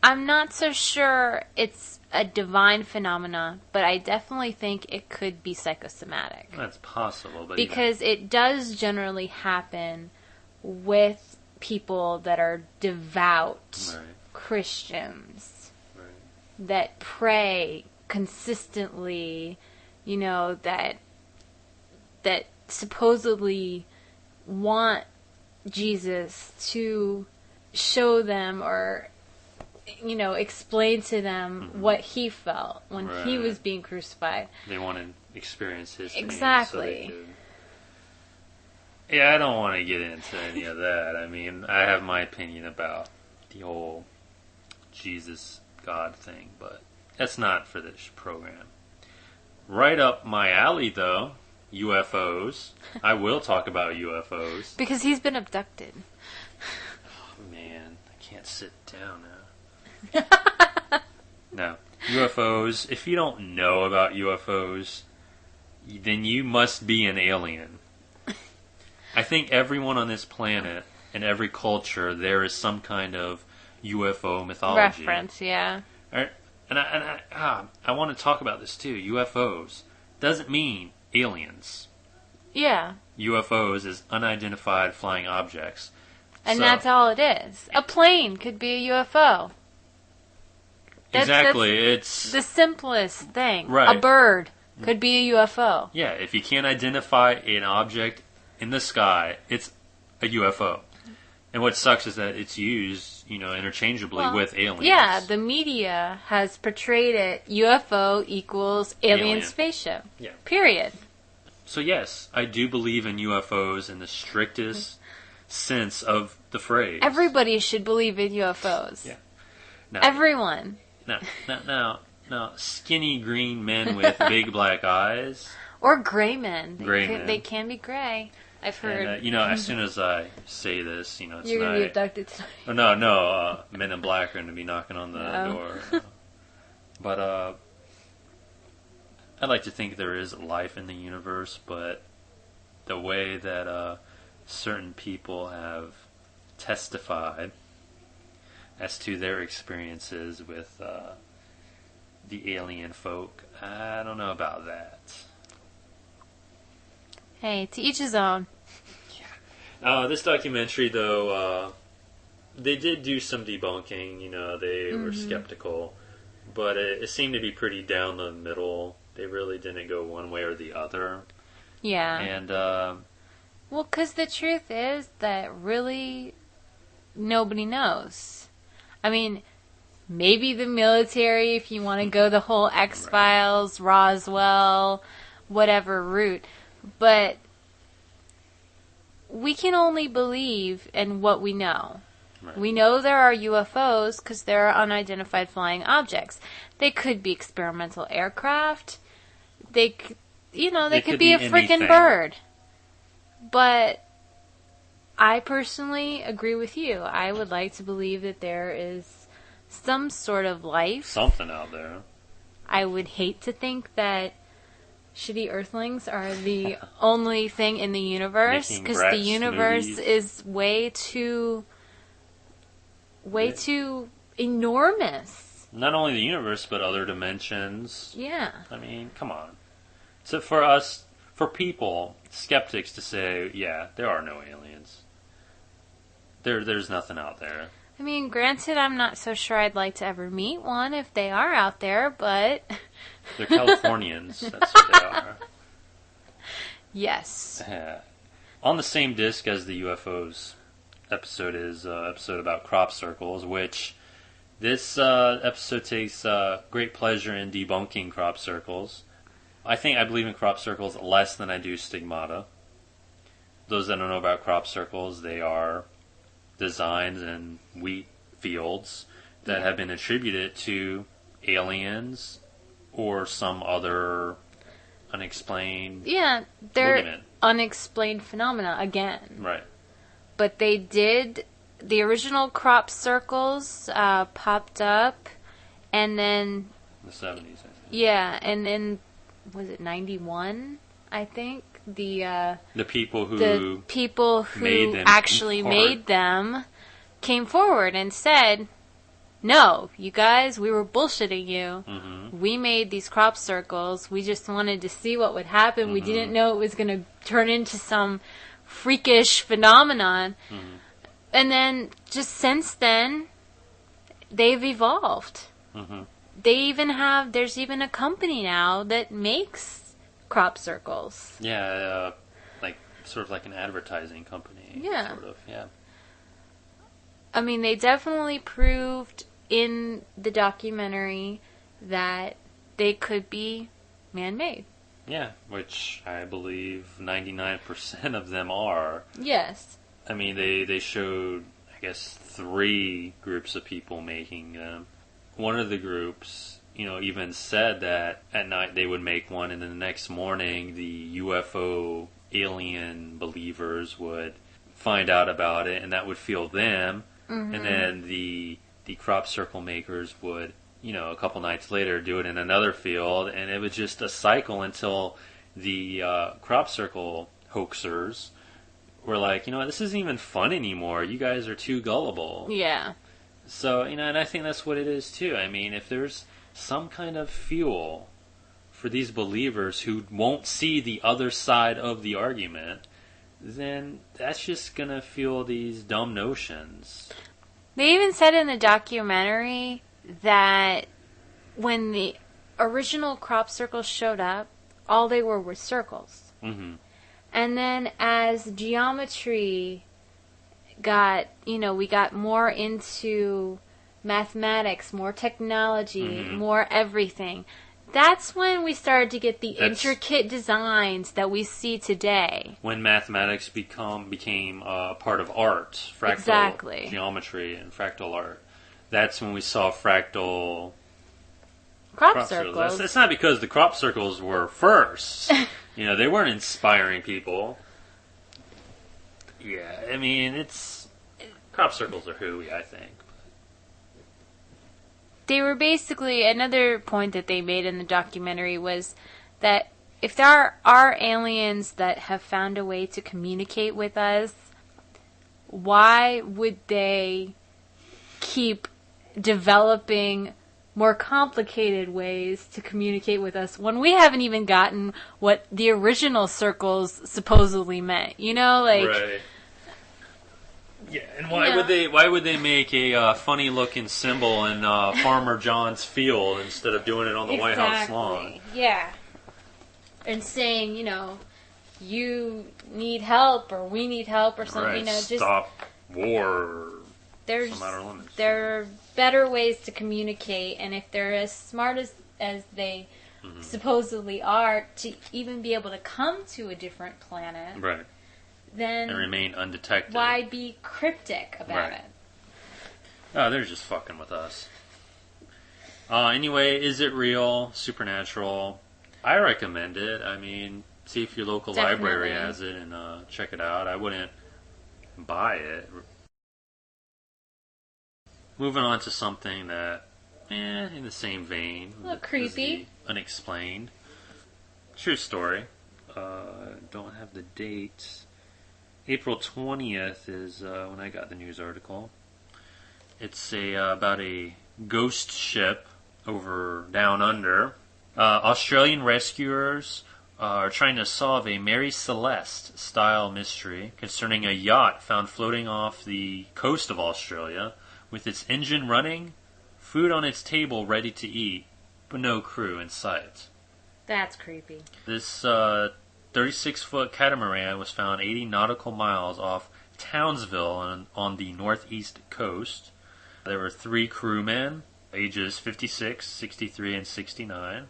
I'm not so sure it's a divine phenomena, but I definitely think it could be psychosomatic. That's possible, but because it does generally happen with people that are devout Christians that pray consistently, that supposedly want Jesus to show them or explain to them what he felt when he was being crucified. They want to experience his pain. Exactly. Yeah, I don't want to get into any of that. I mean, I have my opinion about the whole Jesus God thing, but that's not for this program. Right up my alley, though, UFOs. I will talk about UFOs. Because he's been abducted. Oh, man, I can't sit down now. No. UFOs. If you don't know about UFOs, then you must be an alien. I think everyone on this planet, in every culture, there is some kind of UFO mythology. Reference, yeah. Right? And I want to talk about this too. UFOs doesn't mean aliens. Yeah. UFOs is unidentified flying objects. And that's all it is. A plane could be a UFO. That's it's the simplest thing. Right. A bird could be a UFO. Yeah, if you can't identify an object in the sky, it's a UFO. And what sucks is that it's used, interchangeably with aliens. Yeah, the media has portrayed it UFO equals alien spaceship. Yeah. Period. So yes, I do believe in UFOs in the strictest sense of the phrase. Everybody should believe in UFOs. Yeah. Now, everyone. Now, skinny green men with big black eyes. Or gray men. Men. They can be gray. I've heard. And, as soon as I say this, tonight. You're going to be abducted tonight. No, men in black are going to be knocking on the door. But, I'd like to think there is life in the universe, but the way that certain people have testified as to their experiences with the alien folk, I don't know about that. Hey, to each his own. Yeah. This documentary, though, they did do some debunking. They were skeptical, but it seemed to be pretty down the middle. They really didn't go one way or the other. Yeah. And, well, because the truth is that really nobody knows. I mean, maybe the military, if you want to go the whole X-Files, Roswell, whatever route. But we can only believe in what we know. Right. We know there are UFOs because there are unidentified flying objects. They could be experimental aircraft. They could be a freaking bird. But I personally agree with you. I would like to believe that there is some sort of life. Something out there. I would hate to think that shitty Earthlings are the only thing in the universe, because the universe is way too enormous. Not only the universe, but other dimensions. Yeah. I mean, come on. So for people, skeptics, to say, yeah, there are no aliens. There's nothing out there. I mean, granted, I'm not so sure I'd like to ever meet one if they are out there, but... They're Californians. That's what they are. Yes. On the same disc as the UFOs episode is episode about crop circles, which this episode takes great pleasure in debunking crop circles. I believe in crop circles less than I do stigmata. Those that don't know about crop circles, they are designs in wheat fields that have been attributed to aliens or some other unexplained they're unexplained phenomena again. Right. But the original crop circles popped up, and then... In the 70s, I think. Yeah, and then, was it 91, I think? The people who made them came forward and said, no, you guys, we were bullshitting you. Mm-hmm. We made these crop circles. We just wanted to see what would happen. Mm-hmm. We didn't know it was going to turn into some freakish phenomenon. Mm-hmm. And then, just since then, they've evolved. Mm-hmm. There's even a company now that makes crop circles. Yeah, sort of like an advertising company. Yeah. Sort of, yeah. I mean, they definitely proved in the documentary that they could be man-made. Yeah, which I believe 99% of them are. Yes. I mean, they showed, I guess, 3 groups of people making them. One of the groups, even said that at night they would make one, and then the next morning the UFO alien believers would find out about it, and that would fuel them. Mm-hmm. And then the crop circle makers would, a couple nights later do it in another field, and it was just a cycle until the crop circle hoaxers were like, this isn't even fun anymore. You guys are too gullible. Yeah. So, and I think that's what it is too. I mean, if there's some kind of fuel for these believers who won't see the other side of the argument, then that's just gonna fuel these dumb notions. They even said in the documentary that when the original crop circles showed up, all they were circles. Mm-hmm. And then as geometry got, we got more into mathematics, more technology, more everything. That's when we started to get the intricate designs that we see today. When mathematics became part of art, fractal geometry and fractal art. That's when we saw fractal crop circles. That's not because the crop circles were first. They weren't inspiring people. Yeah, I mean, crop circles are hooey, I think. They were basically, another point that they made in the documentary was that if there are aliens that have found a way to communicate with us, why would they keep developing more complicated ways to communicate with us when we haven't even gotten what the original circles supposedly meant? Right. Yeah, and why would they make a funny looking symbol in Farmer John's field instead of doing it on the White House lawn? Yeah. And saying, you need help or we need help or something. Right. Stop war. There are better ways to communicate, and if they're as smart as they supposedly are to even be able to come to a different planet, right? Then and remain undetected. Why be cryptic about it? Oh, they're just fucking with us. Anyway, is it real? Supernatural? I recommend it. I mean, see if your local library has it and check it out. I wouldn't buy it. Moving on to something that, in the same vein. A little creepy. Unexplained. True story. Don't have the date. April 20th is when I got the news article. It's about a ghost ship over down under. Australian rescuers are trying to solve a Mary Celeste style mystery concerning a yacht found floating off the coast of Australia with its engine running, food on its table ready to eat, but no crew in sight. That's creepy. This 36-foot catamaran was found 80 nautical miles off Townsville on the northeast coast. There were 3 crewmen, ages 56, 63, and 69.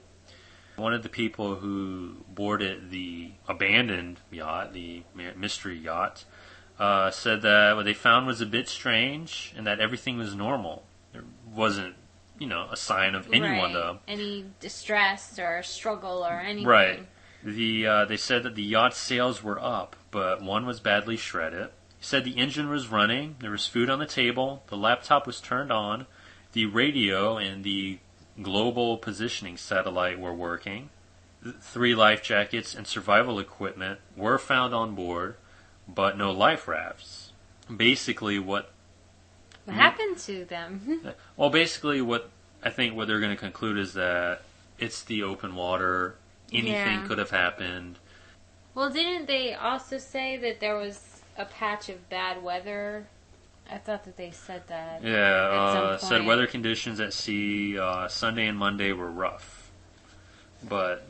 One of the people who boarded the abandoned yacht, the mystery yacht, said that what they found was a bit strange and that everything was normal. There wasn't, a sign of anyone, though. Any distress or struggle or anything. Right. They said that the yacht's sails were up, but one was badly shredded. He said the engine was running, there was food on the table, the laptop was turned on, the radio and the global positioning satellite were working. 3 life jackets and survival equipment were found on board, but no life rafts. Basically, what happened to them? Well, basically, what they're going to conclude is that it's the open water. Anything could have happened. Well, didn't they also say that there was a patch of bad weather? I thought that they said that. Yeah, said weather conditions at sea Sunday and Monday were rough. But,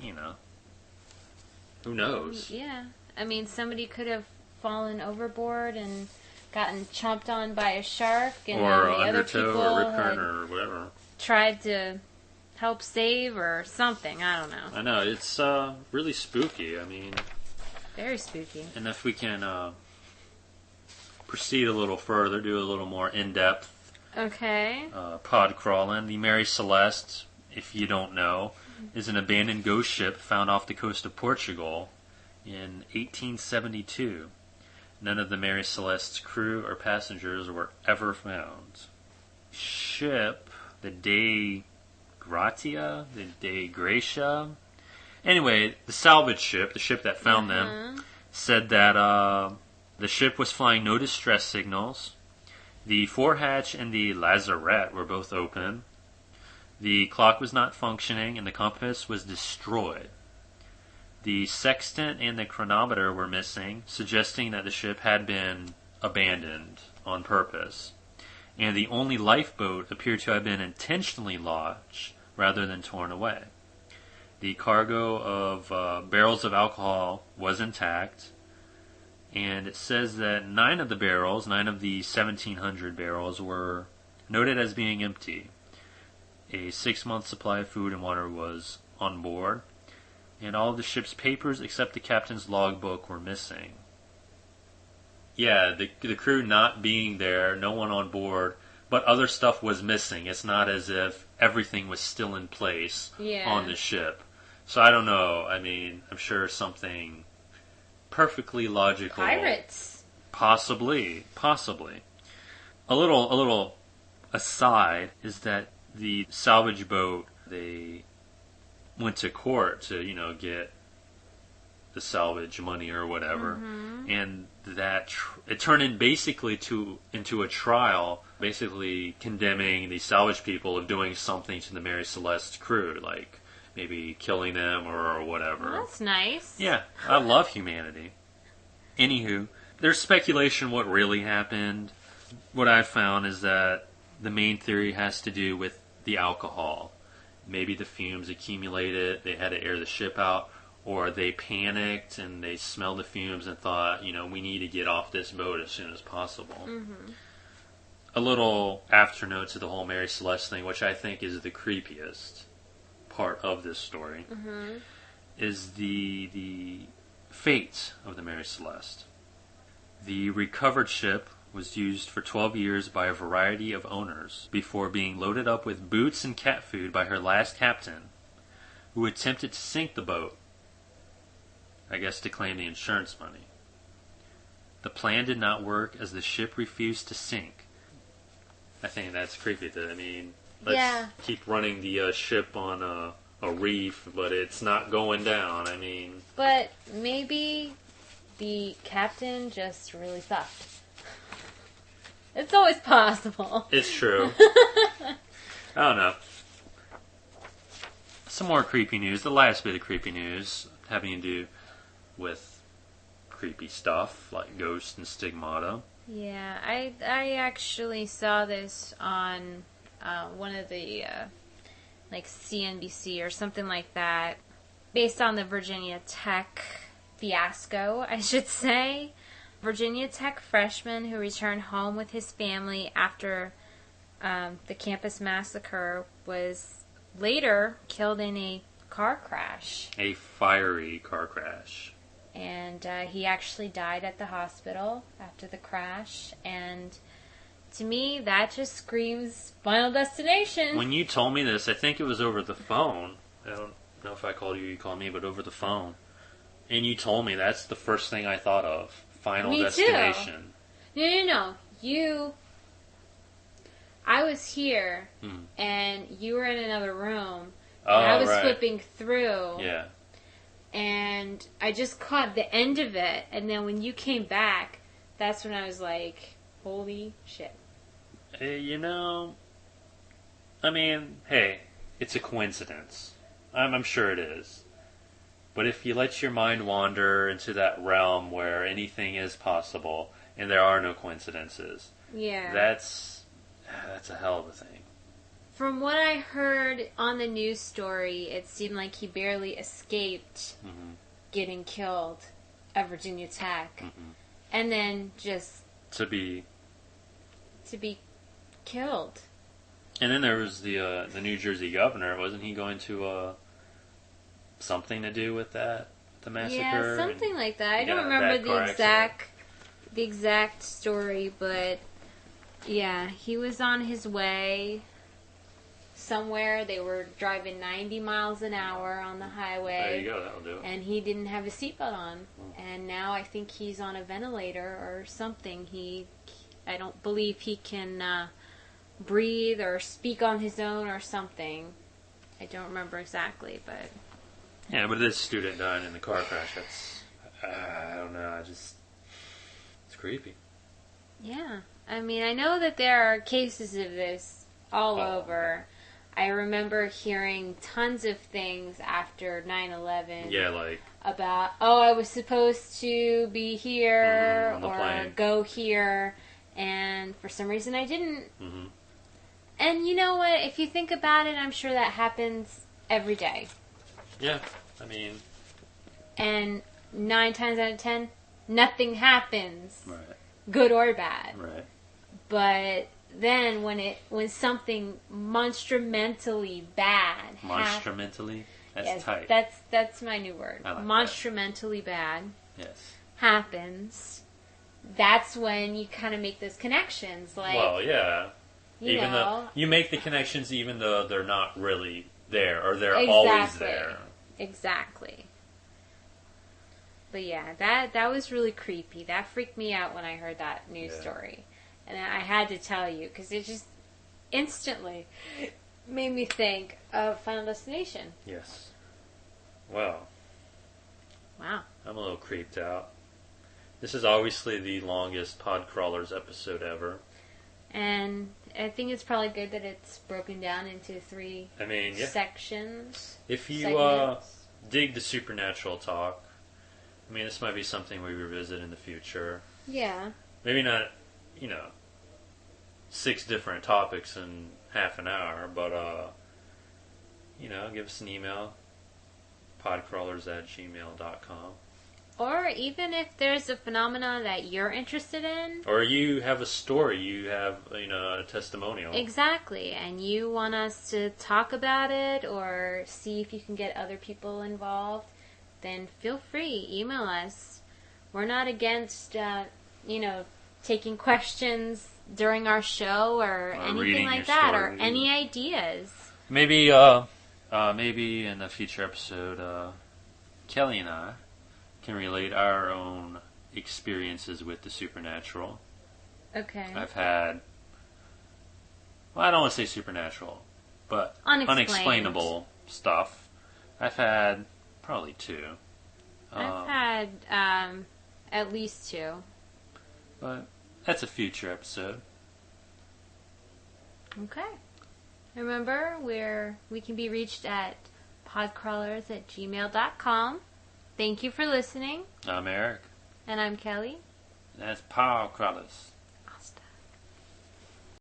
who knows? Yeah. I mean, somebody could have fallen overboard and gotten chomped on by a shark, and or the other people or rip current or whatever. Tried to help save or something. I don't know. I know. It's really spooky. I mean... Very spooky. And if we can proceed a little further, do a little more in-depth pod crawling. The Mary Celeste, if you don't know, is an abandoned ghost ship found off the coast of Portugal in 1872. None of the Mary Celeste's crew or passengers were ever found. Ship, the Dei Gratia, the Dei Gracia. Anyway, the salvage ship, the ship that found them, said that the ship was flying no distress signals. The forehatch and the lazarette were both open. The clock was not functioning, and the compass was destroyed. The sextant and the chronometer were missing, suggesting that the ship had been abandoned on purpose. And the only lifeboat appeared to have been intentionally launched rather than torn away. The cargo of barrels of alcohol was intact, and it says that 9 of the 1,700 barrels, were noted as being empty. A 6-month supply of food and water was on board, and all of the ship's papers except the captain's logbook were missing. Yeah, the crew not being there, no one on board, but other stuff was missing. It's not as if everything was still in place on the ship. So I don't know. I mean, I'm sure something perfectly logical. Pirates. Possibly. A little aside is that the salvage boat, they went to court to, get the salvage money or whatever, and that it turned into a trial, basically condemning the salvage people of doing something to the Mary Celeste crew, like maybe killing them or whatever. Well, that's nice. Yeah, I love humanity. Anywho, there's speculation what really happened. What I found is that the main theory has to do with the alcohol. Maybe the fumes accumulated, they had to air the ship out, or they panicked and they smelled the fumes and thought, we need to get off this boat as soon as possible. A little afternote to the whole Mary Celeste thing, which I think is the creepiest part of this story, is the fate of the Mary Celeste. The recovered ship was used for 12 years by a variety of owners before being loaded up with boots and cat food by her last captain, who attempted to sink the boat, I guess to claim the insurance money. The plan did not work as the ship refused to sink. I think that's creepy. Let's keep running the ship on a reef, but it's not going down. But maybe the captain just really sucked. It's always possible. It's true. I don't know. Some more creepy news. The last bit of creepy news having to do with creepy stuff like ghosts and stigmata. Yeah, I actually saw this on one of the like CNBC or something like that, based on the Virginia Tech fiasco, I should say. Virginia Tech freshman who returned home with his family after the campus massacre was later killed in a car crash. A fiery car crash. And he actually died at the hospital after the crash. And to me, that just screams Final Destination. When you told me this, I think it was over the phone. I don't know if I called you called me, but over the phone. And you told me that's the first thing I thought of. Final Destination. Too. No. I was here, and you were in another room, and I was flipping through. Yeah. And I just caught the end of it, and then when you came back, that's when I was like, holy shit. Hey, it's a coincidence. I'm sure it is. But if you let your mind wander into that realm where anything is possible, and there are no coincidences, that's a hell of a thing. From what I heard on the news story, it seemed like he barely escaped getting killed at Virginia Tech. And then just to be killed. And then there was the New Jersey governor. Wasn't he going to something to do with that, the massacre? Yeah, something like that. I don't remember the exact story, but yeah, he was on his way somewhere. They were driving 90 miles an hour on the highway. There you go, that'll do it. And he didn't have a seatbelt on. And now I think he's on a ventilator or something. I don't believe he can breathe or speak on his own or something. I don't remember exactly, but... Yeah, but this student dying in the car crash, that's... I don't know, it's creepy. Yeah. I mean, I know that there are cases of this all over. I remember hearing tons of things after 9/11. Yeah, like... About, I was supposed to be here or plane. Go here, and for some reason I didn't. Mm-hmm. And you know what? If you think about it, I'm sure that happens every day. Yeah, I mean... And 9 times out of 10, nothing happens. Right. Good or bad. Right. But then when something monstrumentally bad Monstrumentally? That's tight. That's my new word. I like monstrumentally bad. Yes. Happens. That's when you kind of make those connections. Like, well, yeah. Even though you make the connections, even though they're not really there, or they're always there. Exactly. But yeah, that was really creepy. That freaked me out when I heard that news story. And I had to tell you, because it just instantly made me think of Final Destination. Yes. Well. Wow. I'm a little creeped out. This is obviously the longest Pod Crawlers episode ever. And I think it's probably good that it's broken down into 3 sections. If you dig the supernatural talk, I mean, this might be something we revisit in the future. Yeah. Maybe not, 6 different topics in half an hour, but, give us an email, podcrawlers@gmail.com. Or even if there's a phenomenon that you're interested in. Or you have a story, you have, a testimonial. Exactly, and you want us to talk about it or see if you can get other people involved, then feel free, email us. We're not against, taking questions during our show or anything like that, or any ideas. Maybe in a future episode, Kelly and I can relate our own experiences with the supernatural. Okay. I've had, I don't want to say supernatural, but unexplainable stuff. I've had probably 2. I've had at least 2. But that's a future episode. Okay. Remember, we can be reached at podcrawlers@gmail.com. Thank you for listening. I'm Eric. And I'm Kelly. That's Pod Crawlers.